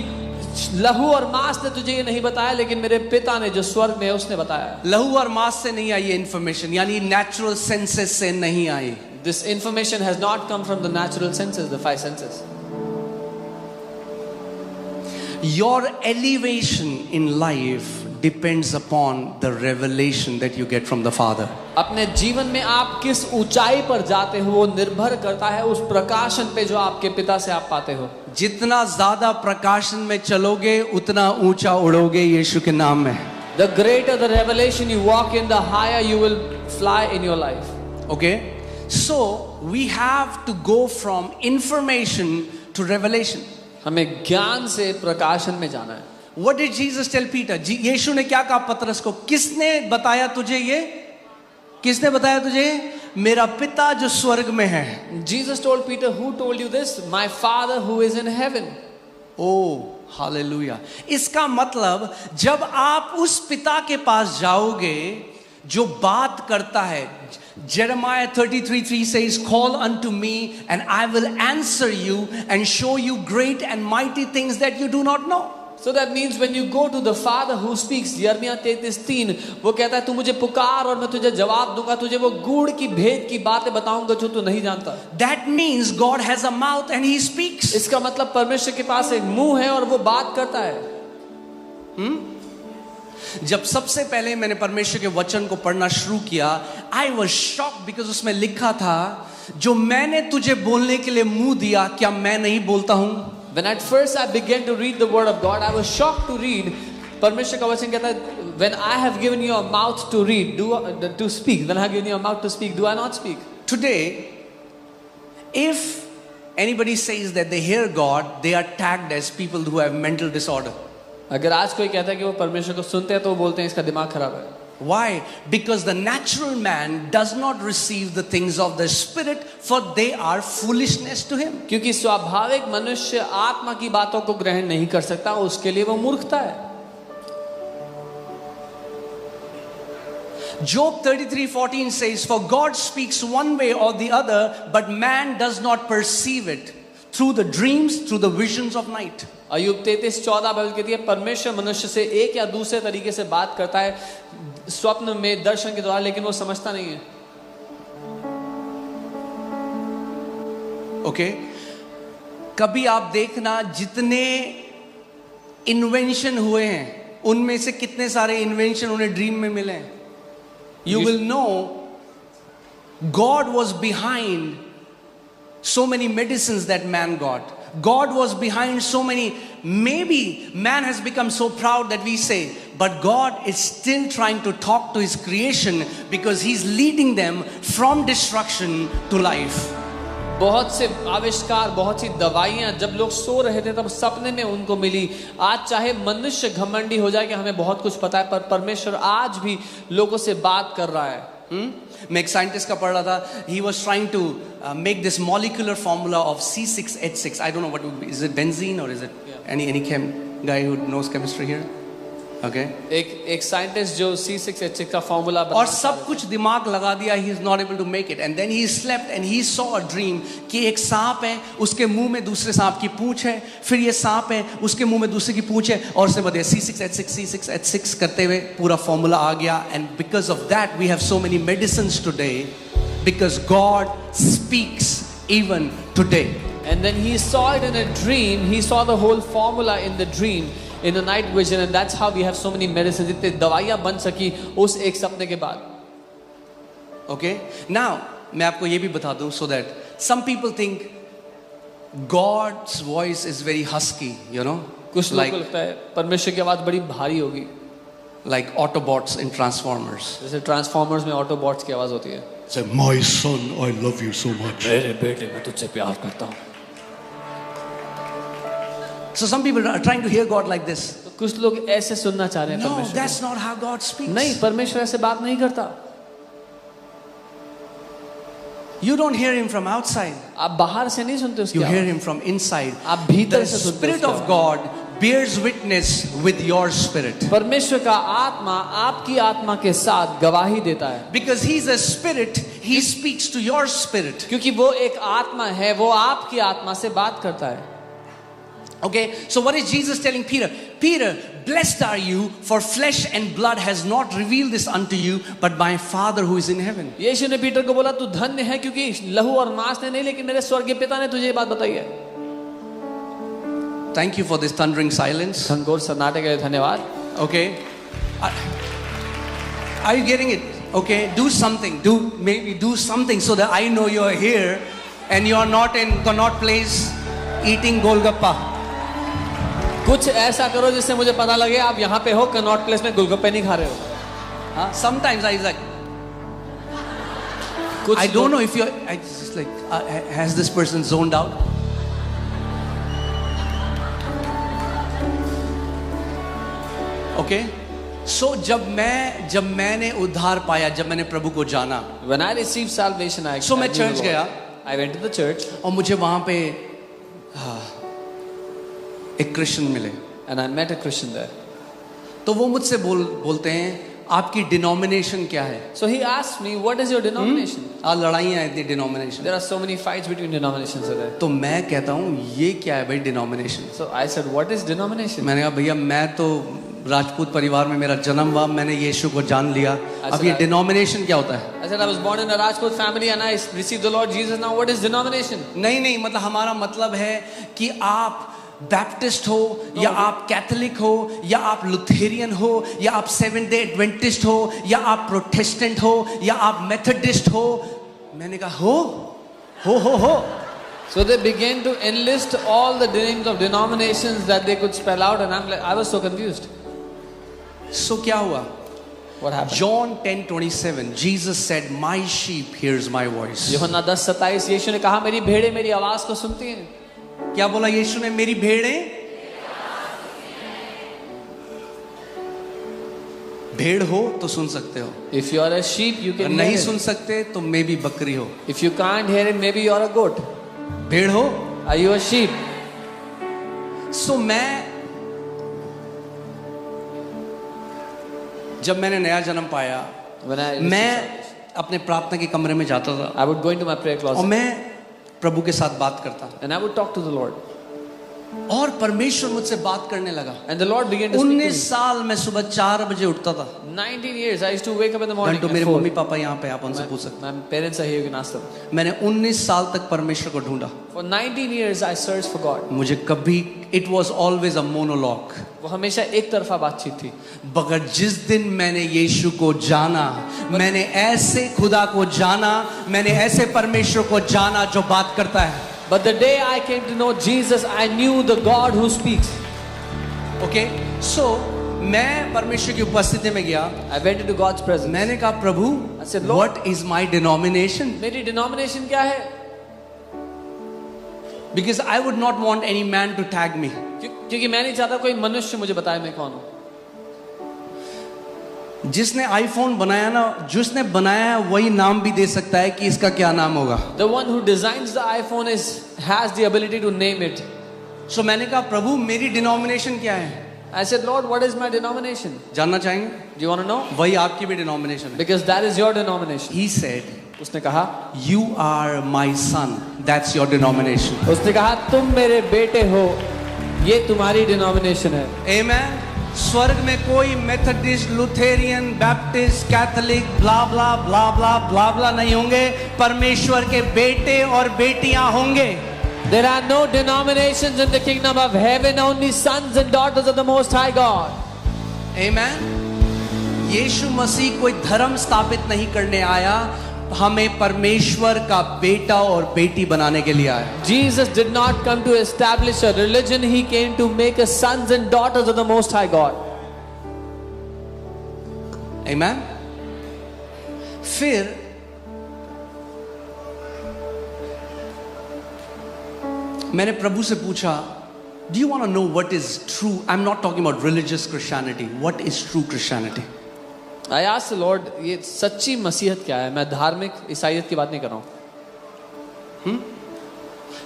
लहू और मांस ने तुझे ये नहीं बताया, लेकिन मेरे पिता ने जो स्वर्ग में है उसने बताया. लहू और मांस से नहीं आई ये इन्फॉर्मेशन, यानी नेचुरल सेंसेस से नहीं आई. This information has not come from the natural senses, the five senses. Your elevation in life depends upon the revelation that you get from the Father. अपने जीवन में आप किस ऊंचाई पर जाते हो वो निर्भर करता है उस प्रकाशन पे जो आपके पिता से आप पाते हो. जितना ज्यादा प्रकाशन में चलोगे उतना ऊंचा उड़ोगे यीशु के नाम में. The greater the revelation you walk in, the higher you will fly in your life. Okay? So we have to go from information to revelation. हमें ज्ञान से प्रकाशन में जाना है. What did Jesus tell Peter? यीशु ने क्या कहा पतरस को? किसने बताया तुझे ये? किसने बताया तुझे? मेरा पिता जो स्वर्ग में है. Jesus told Peter, who told you this? My Father who is in heaven. Oh hallelujah. इसका मतलब जब आप उस पिता के पास जाओगे जो बात करता है, Jeremiah 33:3 says, "Call unto me and I will answer you and show you great and mighty things that you do not know." So that means when you go to the Father who speaks, यिर्मयाह 33:3, वो कहता है तू मुझे पुकार और मैं तुझे जवाब दूंगा, तुझे वो गूढ़ की भेद की बातें बताऊंगा जो तू नहीं जानता। That means God has a mouth and he speaks. इसका मतलब परमेश्वर के पास एक मुंह है और वो बात करता है। जब सबसे पहले मैंने परमेश्वर के वचन को पढ़ना शुरू किया, I was shocked because उसमें लिखा था, जो मैंने तुझे बोलने के लिए मुंह दिया क्या मैं नहीं बोलता हूं? When at first I began to read the word of God, I was shocked to read. परमेश्वर का वचन कहता है, when I have given you a mouth to read, to speak, when I have given you a mouth to speak, do I not speak? Today, if anybody says that they hear God, they are tagged as people who have mental disorder. अगर आज कोई कहता है कि वो परमेश्वर को सुनते हैं तो वो बोलते हैं इसका दिमाग खराब है। Why? Because the natural man does not receive the things of the spirit, for they are foolishness to him. क्योंकि स्वाभाविक मनुष्य आत्मा की बातों को ग्रहण नहीं कर सकता, उसके लिए वो मूर्खता है। Job 33:14 says, "For God speaks one way or the other, but man does not perceive it, through the dreams, through the visions of night." अय्यूब 33:14 बाइबल कहती है, परमेश्वर मनुष्य से एक या दूसरे तरीके से बात करता है, स्वप्न में, दर्शन के द्वारा, लेकिन वो समझता नहीं है। ओके, कभी आप देखना जितने इन्वेंशन हुए हैं उनमें से कितने सारे इन्वेंशन उन्हें ड्रीम में मिले हैं। You will know God was behind so many medicines that man got. God was behind so many. Maybe man has become so proud that we say, but God is still trying to talk to his creation because he's leading them from destruction to life. बहुत से आविष्कार, बहुत सी दवाइयां जब लोग सो रहे थे तब सपने में उनको मिली। आज चाहे मनुष्य घमंडी हो जाए कि हमें बहुत कुछ पता है, पर परमेश्वर आज भी लोगों से बात कर रहा है। मैं एक साइंटिस्ट का पढ़ रहा था, he was trying to make this molecular formula of C6H6. I don't know what would be, is it benzene or is it any guy who knows chemistry here? Okay. एक साइंटिस्ट जो C6H6 का formula और सब कुछ दिमाग लगा दिया, he is not able to make it, and then he slept and he saw a dream कि एक सांप है, उसके मुंह में दूसरे सांप की पूंछ है, फिर ये सांप है, उसके मुंह में दूसरे की पूंछ है, और उसने बताया C6H6 करते हुए पूरा फॉर्मूला आ गया। And because of that we have so many medicines today, because God speaks even today. And then he saw it in a dream, he saw the whole formula in the dream, in a night vision, and that's how we have so many medicines. इतने दवाइयां बन सकी उस एक सपने के बाद। Okay, now मैं आपको ये भी बता दूं, so that some people think God's voice is very husky, you know, कुछ लोगों को लगता है परमेश्वर की आवाज बड़ी भारी होगी, like Autobots in Transformers. जैसे ट्रांसफॉर्मर्स में ऑटोबॉट्स की आवाज होती है। Say, my son, I love you so much. मेरे बेटे मैं तुझसे प्यार करता हूँ। So some people are trying to hear God like this. कुछ लोग ऐसे सुनना चाह रहे हैं No, परमेश्वर that's not how God speaks. को। नहीं, परमेश्वर ऐसे बात नहीं करता। You don't hear him from outside. आप बाहर से नहीं सुनते उसकी You hear आवाज, him from inside. आप भीतर The से सुनते Spirit उसकी of आवाज। God bears witness with your spirit. परमेश्वर का आत्मा आपकी आत्मा के साथ गवाही देता है, Because he's a spirit, he speaks to your spirit. क्योंकि वो एक आत्मा है, वो आपकी आत्मा से बात करता है। Okay, so what is Jesus telling Peter? Peter, blessed are you, for flesh and blood has not revealed this unto you, but my Father who is in heaven. यीशु ने पीटर को बोला तू धन्य है क्योंकि लहू और मांस ने नहीं, लेकिन मेरे स्वर्गीय पिता ने तुझे ये बात बताई है। Thank you for this thundering silence. घनघोर सन्नाटे के लिए धन्यवाद। Okay, are you getting it? Okay, do something. Maybe do something so that I know you're here and you're not in Connaught Place eating Golgappa. कुछ ऐसा करो जिससे मुझे पता लगे आप यहाँ पे हो, कनॉट प्लेस में गोलगप्पे नहीं खा रहे हो। Sometimes I like, I don't know if you're, I just like, has this person zoned out? Okay, so जब मैंने उद्धार पाया, जब मैंने प्रभु को जाना, When I received salvation, So मैं church गया, I went to the church, और मुझे वहां पे एक क्रिश्चियन मिले, and I met a Christian there. तो वो मुझसे बोलते हैं आपकी डिनोमिनेशन क्या है? So he asked me, what is your denomination? आज लड़ाइयाँ हैं इतनी denomination. There are so many fights between denominations today. तो मैं कहता हूँ ये क्या है भाई denomination? So I said, what is denomination? मैंने कहा भैया मैं तो राजपूत परिवार में मेरा जन्म हुआ, मैंने यीशु को जान लिया, अब ये डिनोमिनेशन क्या होता है? I said, I was born in a Rajput family and I received the Lord Jesus. Now what is denomination? नहीं, मतलब हमारा मतलब है कि आप बैप्टिस्ट हो या आप कैथोलिक हो या आप लुथेरियन हो या आप सेवेंथ डे एडवेंटिस्ट हो या आप प्रोटेस्टेंट हो या आप मेथोडिस्ट हो। मैंने कहा हो। So they began to enlist all the names of denominations that they could spell out, and I was so confused. So क्या हुआ? What happened? John 10:27 Jesus said, "My sheep hears my voice." यूहन्ना 10:27 यीशु ने कहा, मेरी भेड़ें मेरी आवाज को सुनती हैं। क्या बोला यीशु ने? मेरी भेड़ें, भेड़ हो तो सुन सकते हो, If you are a sheep, you can नहीं hear सुन him. सकते तो मे भी बकरी हो। If you can't hear him, maybe you are a goat. भेड़ हो। Are you a sheep? सो जब मैंने नया जन्म पाया, When I मैं अपने प्रार्थना के कमरे में जाता था I would go into my prayer और closet मैं प्रभु के साथ बात करता and I would talk to the Lord. और परमेश्वर मुझसे बात करने लगा। And the Lord began to speak to 19 me. साल मैं सुबह 4 बजे उठता था। 19 years I used to wake up in the morning. तो at मेरे 4. मम्मी पापा यहाँ पे, आप उनसे पूछ सकते My parents are here, you can ask them. हैं। मैंने 19 साल तक परमेश्वर को ढूंढा। For 19 years I searched for God. मुझे कभी, it was always a monologue. वो हमेशा एक तरफा बातचीत थी। मगर जिस दिन मैंने यीशु को जाना, मैंने ऐसे खुदा को जाना, मैंने ऐसे परमेश्वर को जाना जो बात करता है। But the day I came to know Jesus, I knew the God who speaks. Okay, so मैं परमेश्वर की उपस्थिति में गया। I went into God's presence. मैंने कहा प्रभु, I said, Lord, what is my denomination? मेरी डिनोमिनेशन क्या है? Because I would not want any man to tag me. क्योंकि मैं नहीं चाहता कोई मनुष्य मुझे बताए मैं कौन हूं। जिसने आईफोन बनाया ना, जिसने बनाया है वही नाम भी दे सकता है कि इसका क्या नाम होगा। The one who designs the iPhone has the ability to name it. सो मैंने कहा प्रभु मेरी डिनोमिनेशन क्या है? I said, Lord, what is my denomination? जानना चाहेंगे? Do you want to know? वही आपकी भी डिनोमिनेशन है। Because that is your denomination. He said, उसने कहा, you are my son, that's your denomination. उसने कहा तुम मेरे बेटे हो, ये तुम्हारी डिनोमिनेशन है। Amen. स्वर्ग में कोई मेथोडिस्ट, लुथेरियन, बैप्टिस्ट, कैथोलिक, ब्ला ब्ला ब्ला ब्ला ब्ला ब्ला नहीं होंगे। परमेश्वर के बेटे और बेटियां होंगे। There are no denominations in the kingdom of heaven, only sons and daughters of the Most High God. Amen. यीशु मसीह कोई धर्म स्थापित नहीं करने आया, हमें परमेश्वर का बेटा और बेटी बनाने के लिए आया। Jesus did not come to establish a religion, he came to make us sons and daughters of the Most High God. Amen. फिर मैंने प्रभु से पूछा, Do you want to know what is true? I'm not talking about religious Christianity. What is true Christianity? I asked the Lord, ये सच्ची मसीहत क्या है? मैं धार्मिक ईसाईयत की बात नहीं कर रहा हूँ।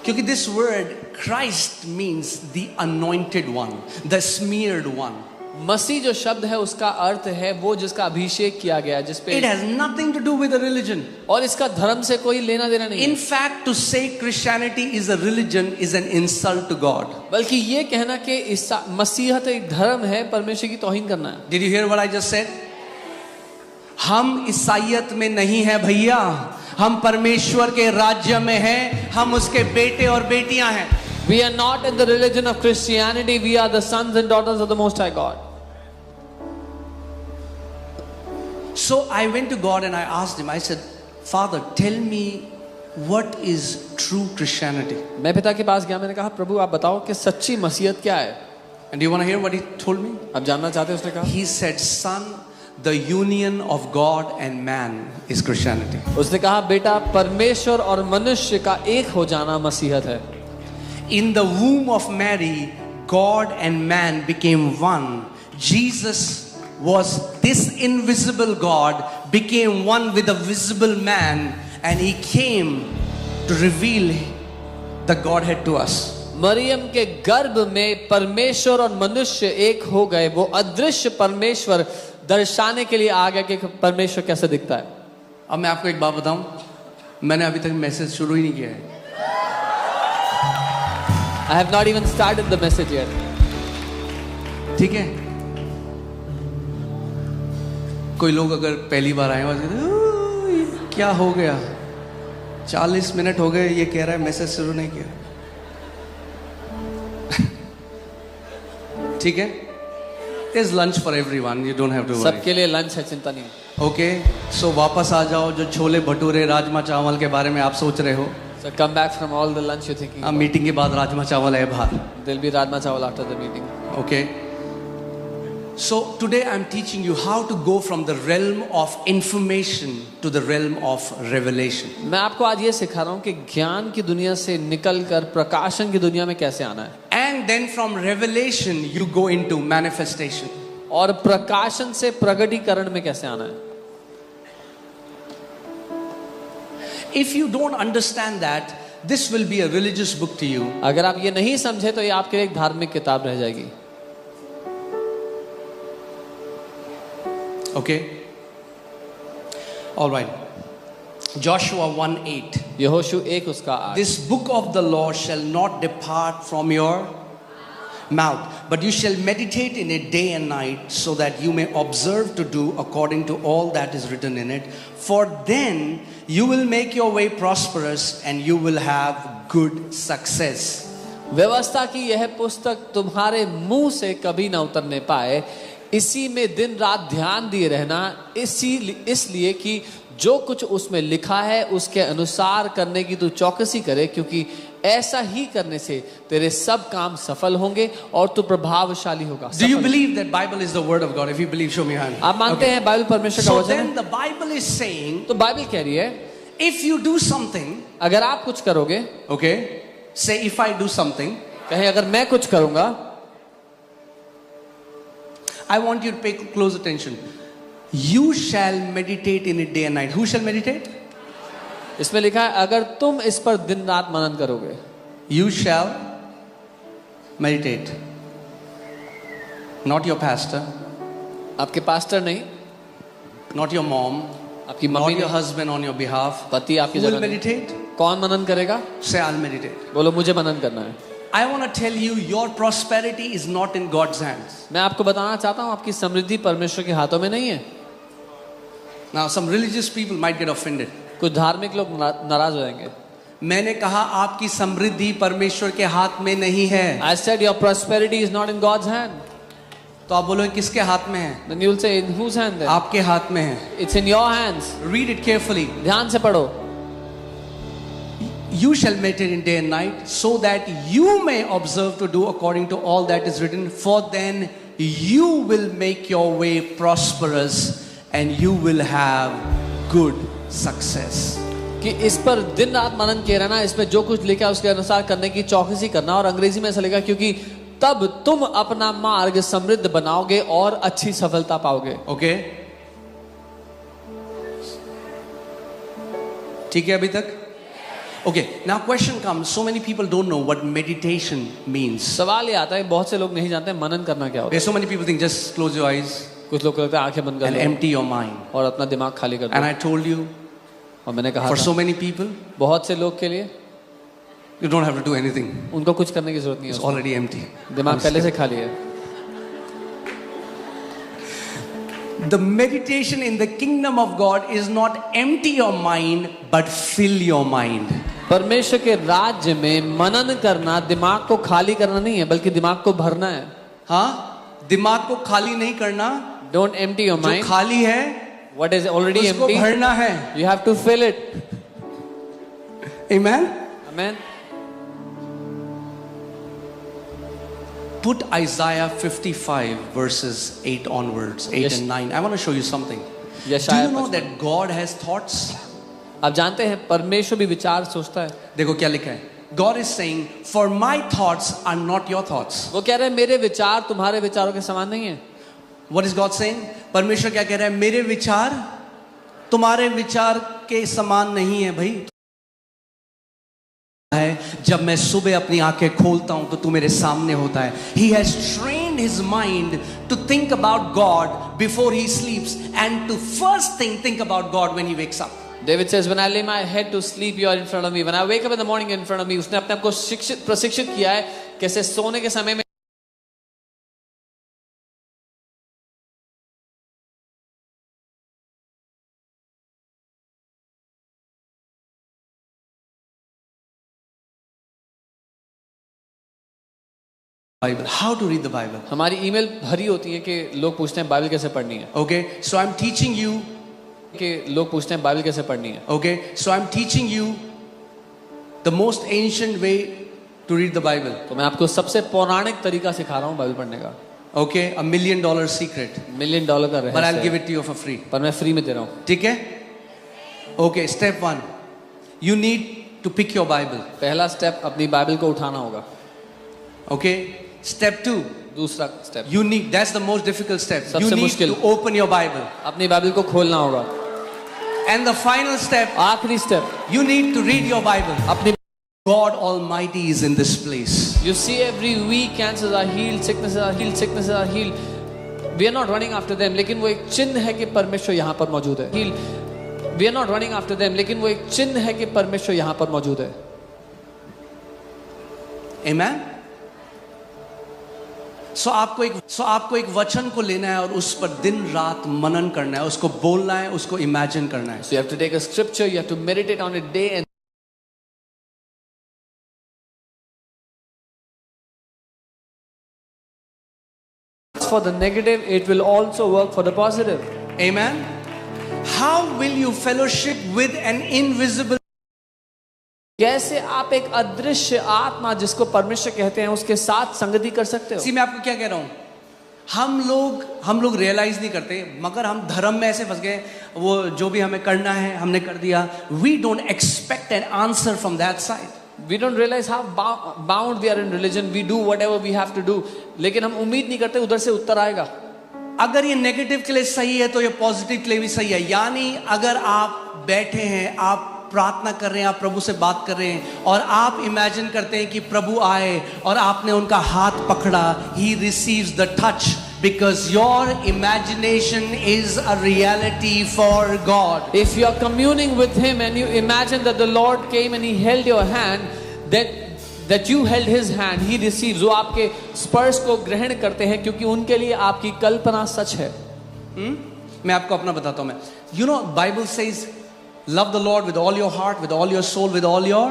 क्योंकि this word Christ means the anointed one, the smeared one. मसीह जो शब्द है उसका अर्थ है वो जिसका अभिषेक किया गया, जिस पे It has nothing to do with a religion. और इसका धर्म से कोई लेना देना नहीं In है। fact, to say Christianity is a religion is an insult to God. बल्कि ये कहना कि मसीहत एक धर्म है, परमेश्वर की तौहीन करना है। Did you hear what I just said? हम ईसाईयत में नहीं है भैया, हम परमेश्वर के राज्य में हैं, हम उसके बेटे और बेटियां हैं। We are not in the religion of Christianity, we are the sons and daughters of the Most High God. So I went to God and I asked him, I said, Father, tell me what is true Christianity? मैं पिता के पास गया, मैंने कहा प्रभु आप बताओ कि सच्ची मसीहत क्या है? And do you want to hear what he told me? आप जानना चाहते हैं? उसने कहा, He said, son, the union of God and man is Christianity. उसने कहा बेटा परमेश्वर और मनुष्य का एक हो जाना मसीहत है। In the womb of Mary, God and man became one. Jesus was this invisible God, became one with the visible man, and he came to reveal the Godhead to us. Maryam के गर्भ में परमेश्वर और मनुष्य एक हो गए, वो अदृश्य परमेश्वर दर्शाने के लिए आ गया कि परमेश्वर कैसे दिखता है। अब मैं आपको एक बात बताऊं, मैंने अभी तक मैसेज शुरू ही नहीं किया है। I have not even started the message yet. ठीक है, कोई लोग अगर पहली बार आए ये क्या हो गया, 40 मिनट हो गए, ये कह रहा है मैसेज शुरू नहीं किया। ठीक है, There's lunch for everyone, you don't have to worry. सबके लिए लंच है, चिंता नहीं। ओके, सो वापस आ जाओ, जो छोले भटूरे राजमा चावल के बारे में आप सोच रहे हो। So come back from all the lunch you're thinking अब about. मीटिंग के बाद राजमा चावल है बाहर। There'll be rajma chawal after the meeting. Okay. So today I'm teaching you how to go from the realm of information to the realm of revelation. मैं आपको आज ये सिखा रहा हूँ कि ज्ञान की दुनिया से निकलकर प्रकाशन की दुनिया में कैसे आना है, And then from revelation you go into manifestation. और प्रकाशन से प्रगटीकरण में कैसे आना है। If you don't understand that, this will be a religious book to you. अगर आप ये नहीं समझे तो ये आपके लिए एक धार्मिक किताब रह जाएगी। Okay? All right. Joshua 1:8. यहोशू 1 उसका 8। This book of the law shall not depart from your mouth, but you shall meditate in it day and night, so that you may observe to do according to all that is written in it. For then you will make your way prosperous and you will have good success. व्यवस्था की यह पुस्तक तुम्हारे मुंह से कभी ना उतरने पाए, इसी में दिन रात ध्यान दिए रहना, इसलिए कि जो कुछ उसमें लिखा है उसके अनुसार करने की तू चौकसी करे, क्योंकि ऐसा ही करने से तेरे सब काम सफल होंगे और तू प्रभावशाली होगा। Do you believe that Bible is the word of God? If you believe, show me your hand. आप मानते हैं बाइबल परमेश्वर का So वचन then है? the Bible is saying, तो बाइबल कह रही है if you do something, अगर आप कुछ करोगे, okay, say if I do something, कहे अगर मैं कुछ करूंगा, I want you to pay close attention. You shall meditate in it day and night. Who shall meditate? इसमें लिखा है अगर तुम इस पर दिन रात मनन करोगे, You shall meditate. Not your pastor, आपके पास्टर नहीं, not your mom, आपकी not मम्मी your नहीं, husband on your behalf. पति आपकी Who will जगह नहीं। meditate? कौन मनन करेगा? Say, I'll meditate. बोलो मुझे मनन करना है। I want to tell you, your prosperity is not in God's hands. मैं आपको बताना चाहता हूँ आपकी समृद्धि परमेश्वर के हाथों में नहीं है। Now, some religious people might get offended. कुछ धार्मिक लोग नाराज हो जाएंगे। मैंने कहा आपकी समृद्धि परमेश्वर के हाथ में नहीं है। I said your prosperity is not in God's hand. तो आप बोलोगे किसके हाथ में है? Then you will say in whose hand then? आपके हाथ में है। It's in your hands. Read it carefully. ध्यान से पढ़ो। You shall meditate in day and night, so that you may observe to do according to all that is written. For then you will make your way prosperous and you will have good success. कि इस पर दिन रात मनन किए रहना, इसमें जो कुछ लिखा है उसके अनुसार करने की चौकसी करना, और अंग्रेजी में ऐसा लिखा क्योंकि तब तुम अपना मार्ग समृद्ध बनाओगे और अच्छी सफलता पाओगे। Okay? ठीक है अभी तक? Okay, now question comes. So many people don't know what meditation means. सवाल ये आता है बहुत से लोग नहीं जानते मनन करना क्या होता There's so many people think just close your eyes है। कुछ लोग को लगता है आंखें बंद कर and low empty your mind. और अपना दिमाग खाली कर And दो। I told you, और मैंने कहा for था, so many people, बहुत से लोग के लिए you don't have to do anything. उनको कुछ करने की जरूरत नहीं It's है, already empty. दिमाग पहले से खाली है। The meditation in the kingdom of God is not empty your mind, but fill your mind. परमेश्वर के राज्य में मनन करना दिमाग को खाली करना नहीं है, बल्कि दिमाग को भरना है। हाँ, दिमाग को खाली नहीं करना, Don't empty your जो mind. खाली है What is already उसको empty, भरना है। you have to fill it. Amen. Amen. Put Isaiah 55 verses 8 onwards, 8 Yes. and 9. I want to show you something. Do यशायाह you know 55। that God has thoughts? आप जानते हैं परमेश्वर भी विचार सोचता है। देखो क्या लिखा है। God is saying, for my thoughts are not your thoughts. वो कह रहे हैं मेरे विचार तुम्हारे विचारों के समान नहीं है। What is God saying? परमेश्वर क्या कह रहा है? मेरे विचार तुम्हारे विचार के समान नहीं है भाई। है जब मैं सुबह अपनी आंखें खोलता हूं तो तू मेरे सामने होता है. He has trained his mind to think about God before he sleeps and to first thing think about God when he wakes up. David says, when I lay my head to sleep, you are in front of me. When I wake up in the morning, in front of me. उसने अपने आप को प्रशिक्षित किया है कैसे सोने के समय में Bible. How to read the Bible? हमारी ईमेल भरी होती है कि लोग पूछते हैं बाइबल कैसे पढ़नी है. Okay, so I'm teaching you. कि लोग पूछते हैं बाइबल कैसे पढ़नी है. Okay, so I'm teaching you the most ancient way to read the Bible. तो मैं आपको सबसे पौराणिक तरीका सिखा रहा हूँ बाइबल पढ़ने का. Okay, $1 million secret. $1 million का रहस्य. But I'll give it to you for free. पर मैं फ्री में दे रहा हूँ. ठीक है? Okay, step 1. You need to pick your Bible. पहला स्टेप अपनी बाइबल को उठाना होगा. Okay, step 2. दूसरा step. You need, that's the most difficult step. You सबसे need मुश्किल. to open your Bible. अपनी बाइबल को खोलना होगा. And the final step, आखिरी step. you need to read your Bible. अपनी God Almighty is in this place. You see, every week cancers are healed, sicknesses are healed, sicknesses are healed. We are not running after them, लेकिन वो एक चिन्ह है कि परमेश्वर यहाँ पर मौजूद है. We are not running after them, लेकिन वो एक चिन्ह है कि परमेश्वर यहाँ पर मौजूद है. Amen. So आपको एक वचन को लेना है और उस पर दिन रात मनन करना है, उसको बोलना है, उसको इमेजिन करना है. So you have to take a scripture, you have to meditate on it day and for the negative, it will also work for the positive. Amen. How will you fellowship with an invisible? कैसे आप एक अदृश्य आत्मा जिसको परमेश्वर कहते हैं उसके साथ संगति कर सकते हो? मैं आपको क्या कह रहा हूं, हम लोग रियलाइज नहीं करते, मगर हम धर्म में ऐसे फंस गए, वो जो भी हमें करना है हमने कर दिया. We don't expect an answer from that side. We don't realize how bound we are in religion. We do whatever we have to do. लेकिन हम उम्मीद नहीं करते उधर से उत्तर आएगा. अगर ये नेगेटिव के लिए सही है तो ये पॉजिटिव के लिए भी सही है. यानी अगर आप बैठे हैं, आप प्रार्थना कर रहे हैं, आप प्रभु से बात कर रहे हैं और आप इमेजिन करते हैं कि प्रभु आए और आपने उनका हाथ पकड़ा, he receives the touch because your imagination is a reality for God. If you are communing with Him and you imagine that the Lord came and He held your hand, that you held His hand, He receives. वो आपके स्पर्श को ग्रहण करते हैं क्योंकि उनके लिए आपकी कल्पना सच है. मैं आपको अपना बताता हूं. You know, Bible says, love the Lord with all your heart, with all your soul, with all your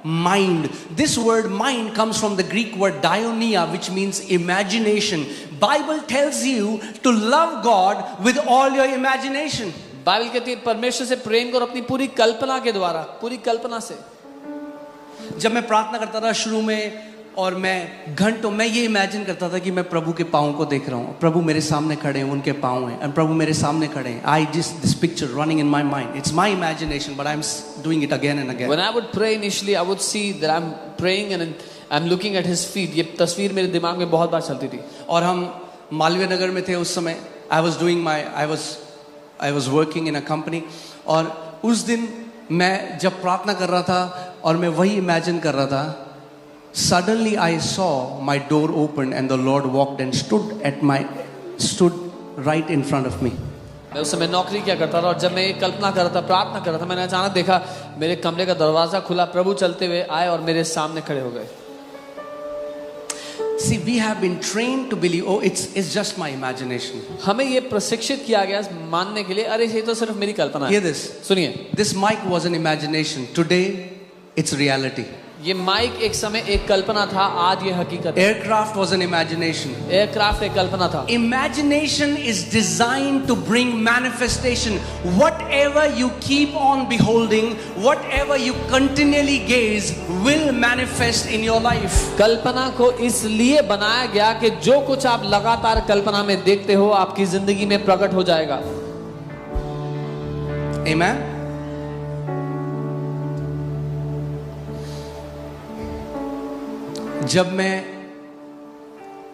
mind. This word mind comes from the Greek word diaonia, which means imagination. Bible tells you to love God with all your imagination. Bible कहती है परमेश्वर से प्रेम करो अपनी पूरी कल्पना के द्वारा, पूरी कल्पना से. जब मैं प्रार्थना करता था शुरू में और मैं घंटों मैं ये इमेजिन करता था कि मैं प्रभु के पाँव को देख रहा हूँ, प्रभु मेरे सामने खड़े हैं, उनके पाँव हैं, और प्रभु मेरे सामने खड़े हैं. I just this picture running in my mind. It's my imagination, but I'm doing it again and again. When I would pray initially, I would see that I'm praying and I'm looking at His feet. ये तस्वीर मेरे दिमाग में बहुत बार चलती थी. और हम मालवीय नगर में थे उस समय. I was working in a company. और उस दिन मैं जब प्रार्थना कर रहा था और मैं वही इमेजिन कर रहा था, suddenly I saw my door open and the Lord walked and stood right in front of me. मैं उस समय नौकरी क्या करता था और जब मैं ये कल्पना कर रहा था, प्रार्थना कर रहा था, मैंने अचानक देखा मेरे कमरे का दरवाजा खुला, प्रभु चलते हुए आए और मेरे सामने खड़े हो गए. See, we have been trained to believe, oh, it's just my imagination. हमें ये प्रशिक्षित किया गया मानने के लिए, अरे ये तो सिर्फ मेरी कल्पना है. Hear this. सुनिए. This mic was an imagination. Today, it's reality. ये माइक एक समय एक कल्पना था, आज ये हकीकत है. Aircraft was an imagination. Aircraft एक कल्पना था. Imagination is designed to bring manifestation. Whatever you keep on beholding, whatever you continually gaze, will manifest in your life. कल्पना को इसलिए बनाया गया कि जो कुछ आप लगातार कल्पना में देखते हो आपकी जिंदगी में प्रकट हो जाएगा. Amen. जब मैं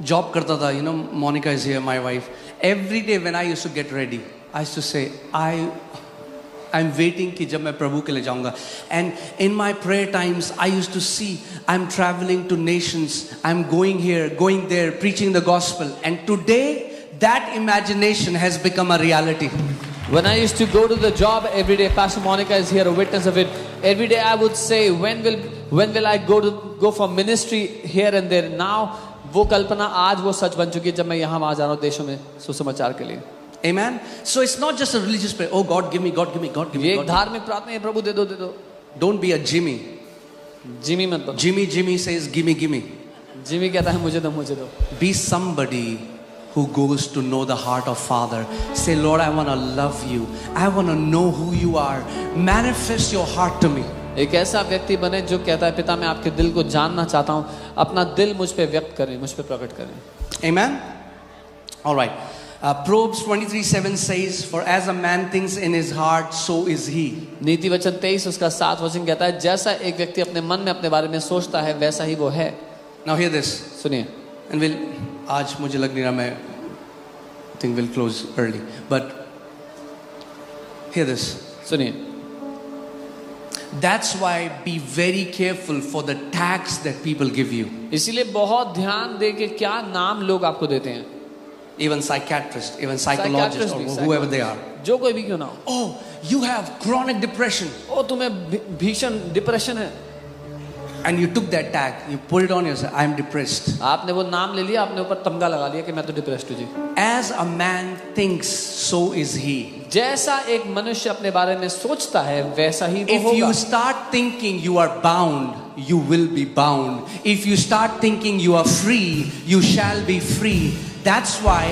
जॉब करता था, you know, Monica is here, my wife. Every day when I used to get ready, I used to say, I am waiting कि जब मैं प्रभु के लिए जाऊंगा. And in my prayer times I used to see I am travelling to nations, I am going here, going there, preaching the gospel. And today that imagination has become a reality. When I used to go to the job every day, Pastor Monica is here, a witness of it. Every day I would say, when will I go for ministry here and there? Now, वो कल्पना आज वो सच बन चुकी है जब मैं यहाँ वहाँ जा रहा हूँ देशों में सुसमाचार के लिए. Amen. So it's not just a religious prayer. Oh God, give me, God, give me, God, give me. ये God, एक धार्मिक प्रार्थना है, प्रभु दे दो दे दो. Don't be a Jimmy. Jimmy मत बनो. Jimmy says, gimme, gimme. Jimmy कहता है मुझे दो मुझे दो. Be somebody who goes to know the heart of Father. Say, Lord, I want to love you. I want to know who you are. Manifest your heart to me. एक ऐसा व्यक्ति बने जो कहता है पिता मैं आपके दिल को जानना चाहता हूँ, अपना दिल मुझ पे व्यक्त करें, मुझ पे प्रकट करें. Amen. All right. Proverbs 23:7 says, for as a man thinks in his heart, so is he. नीति वचन 23 उसका 7 वचन कहता है जैसा एक व्यक्ति अपने मन में अपने बारे में सोचता है वैसा ही वो है. Now hear this. सुनिए. And we'll, आज मुझे लग नहीं रहा मैं think we'll close early. But hear this. सुनिए. That's why be very careful for the tags that people give you. इसीलिए बहुत ध्यान दे कि क्या नाम लोग आपको देते हैं. Even psychiatrists, even psychologists, or Psychiatrist whoever they are. जो कोई भी क्यों ना हो. Oh, you have chronic depression. ओ तुम्हें भीषण डिप्रेशन है. And you took that tag, you put it on yourself. I am depressed. आपने वो नाम ले लिया, आपने ऊपर तमगा लगा लिया कि मैं तो डिप्रेस्ड हूँ जी. As a man thinks, so is he. जैसा एक मनुष्य अपने बारे में सोचता है वैसा ही वो If होगा. you start thinking you are bound, you will be bound. If you start thinking you are free, you shall be free. That's why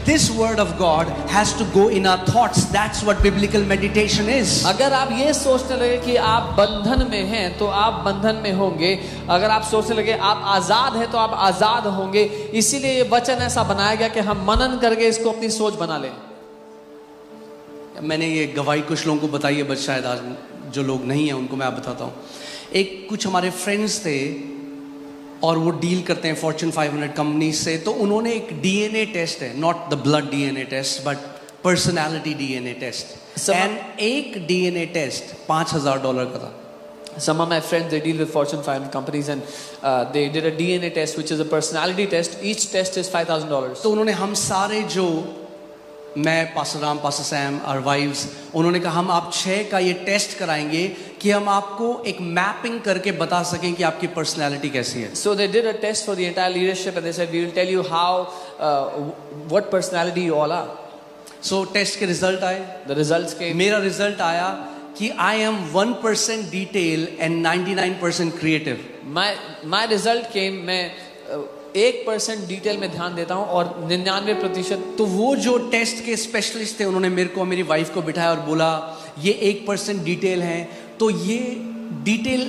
this word of God has to go in our thoughts. That's what biblical meditation is. अगर आप ये सोचने लगे कि आप बंधन में हैं तो आप बंधन में होंगे. अगर आप सोचने लगे आप आजाद हैं तो आप आजाद होंगे. इसीलिए ये वचन ऐसा बनाया गया कि हम मनन करके इसको अपनी सोच बना लें. मैंने ये गवाही कुछ लोगों को बताई है, बट शायद आज जो लोग नहीं हैं उनको मैं आप बताता हूँ. एक कुछ हमारे फ्रेंड्स थे और वो डील करते हैं फॉर्च्यून 500 कंपनी से. तो उन्होंने एक डीएनए टेस्ट है, not the blood DNA test but personality DNA test. And एक डीएनए टेस्ट $5,000 का था. Some of my friends, they deal with Fortune 500 companies and they did a DNA test which is a personality test. Each test is $5,000. तो उन्होंने हम सारे जो मैं pastor Ram, pastor Sam और वाइव्स, उन्होंने कहा हम आप 6 का ये टेस्ट कराएंगे कि हम आपको एक मैपिंग करके बता सकें कि आपकी पर्सनैलिटी कैसी है. So they did a test for the entire leadership and they said we will tell you how what personality you all are. So test के रिजल्ट आए. The results came. मेरा रिजल्ट आया कि I am 1% detail and 99% creative. My result came, मैं 1% detail में ध्यान देता हूँ और 99%. तो वो जो टेस्ट के स्पेशलिस्ट थे उन्होंने मेरे को, मेरी वाइफ को बिठाया और बोला ये 1% डिटेल है, तो ये डिटेल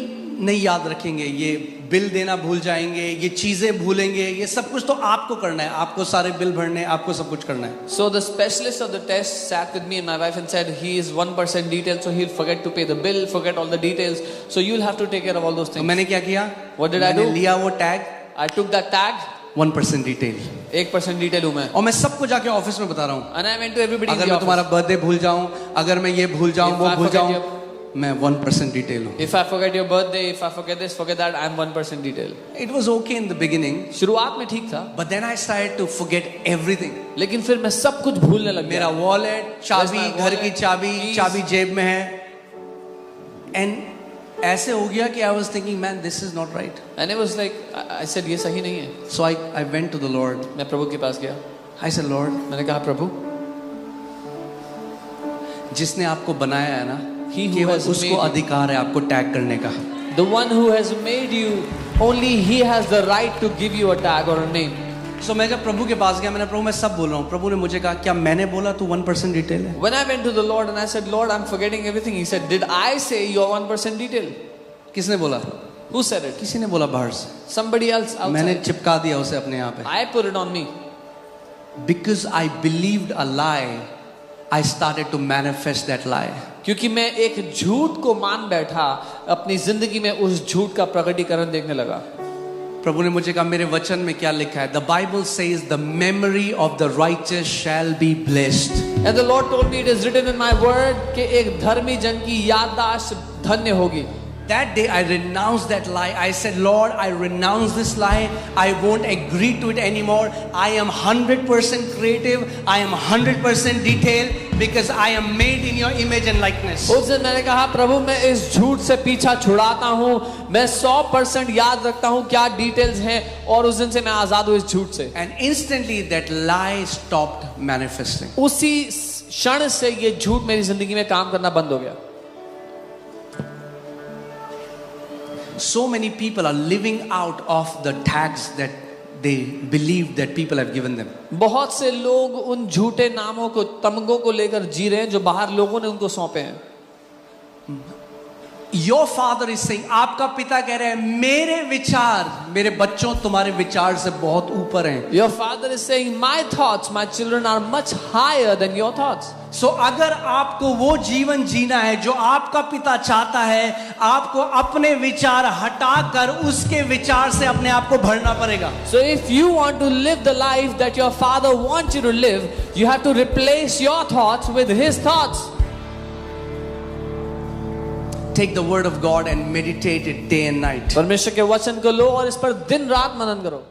नहीं याद रखेंगे, ये बिल देना भूल जाएंगे, ये चीजें भूलेंगे, ये सब कुछ तो आपको करना है, आपको सारे बिल भरने, आपको सब कुछ करना है. So the specialist of the test sat with me and my wife and said he is 1% detail, so he'll forget to pay the bill, forget all the details, so you'll have to take care of all those तो things. मैंने क्या किया? What did I मैंने do? लिया वो tag, I took that tag. 1% detail, 1% detail हूँ मैं. और मैं सबको जाके ऑफिस में बता रहा हूँ. And I went to everybody in अगर the मैं office. तुम्हारा बर्थडे भूल जाऊं, अगर मैं ये भूल जाऊं, If वो I भूल forget जाऊं, मैं 1% डिटेल हूँ. If I forget your birthday, if I forget this, forget that, I'm 1% detail. It was okay in the beginning, शुरुआत में ठीक था, but then I started to forget everything. लेकिन फिर मैं सब कुछ भूलने लग मेरा गया. वॉलेट, चाबी, Where's my घर की wallet, चाबी, keys? चाबी जेब में है. एंड ऐसे हो गया कि I was thinking man this is not right. And it was like, I said ये सही नहीं है. So I went to the lord. मैं प्रभु के पास गया. आई सेड लॉर्ड, मैंने कहा प्रभु, जिसने आपको बनाया है ना, He who केवल has उसको made you. अधिकार है आपको टैग करने का. The one who has made you, only he has the right to give you a tag or a name. सो मैं जब प्रभु के पास गया, मैंने प्रभु मैं सब बोल रहा हूँ. प्रभु ने मुझे कहा क्या मैंने बोला तू 1% डिटेल है? When I went to the Lord and I said, Lord, I'm forgetting everything. He said, did I say you're 1% detail? किसने बोला? Who said it? किसी ने बोला बाहर से. Somebody else मैंने outside. चिपका दिया उसे अपने यहाँ पे. I put it on me. Because I believed a lie, I started to manifest that lie. क्योंकि मैं एक झूठ को मान बैठा, अपनी जिंदगी में उस झूठ का प्रकटीकरण देखने लगा. प्रभु ने मुझे कहा मेरे वचन में क्या लिखा है? The Bible says the memory of the righteous shall be blessed. And the Lord told me it is written in my word कि एक धर्मी जन की याददाश्त धन्य होगी. That day I renounced that lie. I said, Lord, I renounce this lie. I won't agree to it anymore. I am 100% creative. I am 100% detailed because I am made in your image and likeness. उस दिन मैंने कहा प्रभु मैं इस झूठ से पीछा छुड़ाता हूँ. मैं 100% याद रखता हूँ क्या डिटेल्स हैं और उस दिन से मैं आजाद हूँ इस झूठ से. And instantly that lie stopped manifesting. उसी क्षण से ये झूठ मेरी जिंदगी में काम करना बंद हो गया. So many people are living out of the tags that they believe that people have given them. बहुत से लोग उन झूठे नामों को तमगों को लेकर जी रहे हैं जो बाहर लोगों ने उनको सौंपे हैं. Your father is saying, आपका पिता कह रहे हैं मेरे विचार मेरे बच्चों तुम्हारे विचार से बहुत ऊपर हैं. Your father is saying my thoughts, my children are much higher than your thoughts. So अगर आपको वो जीवन जीना है जो आपका पिता चाहता है, आपको अपने विचार हटाकर उसके विचार से अपने आप को भरना पड़ेगा. So if you want to live the life that your father wants you to live, you have to replace your thoughts with his thoughts. Take the word of God and meditate it day and night. परमेश्वर के वचन को लो और इस पर दिन रात मनन करो.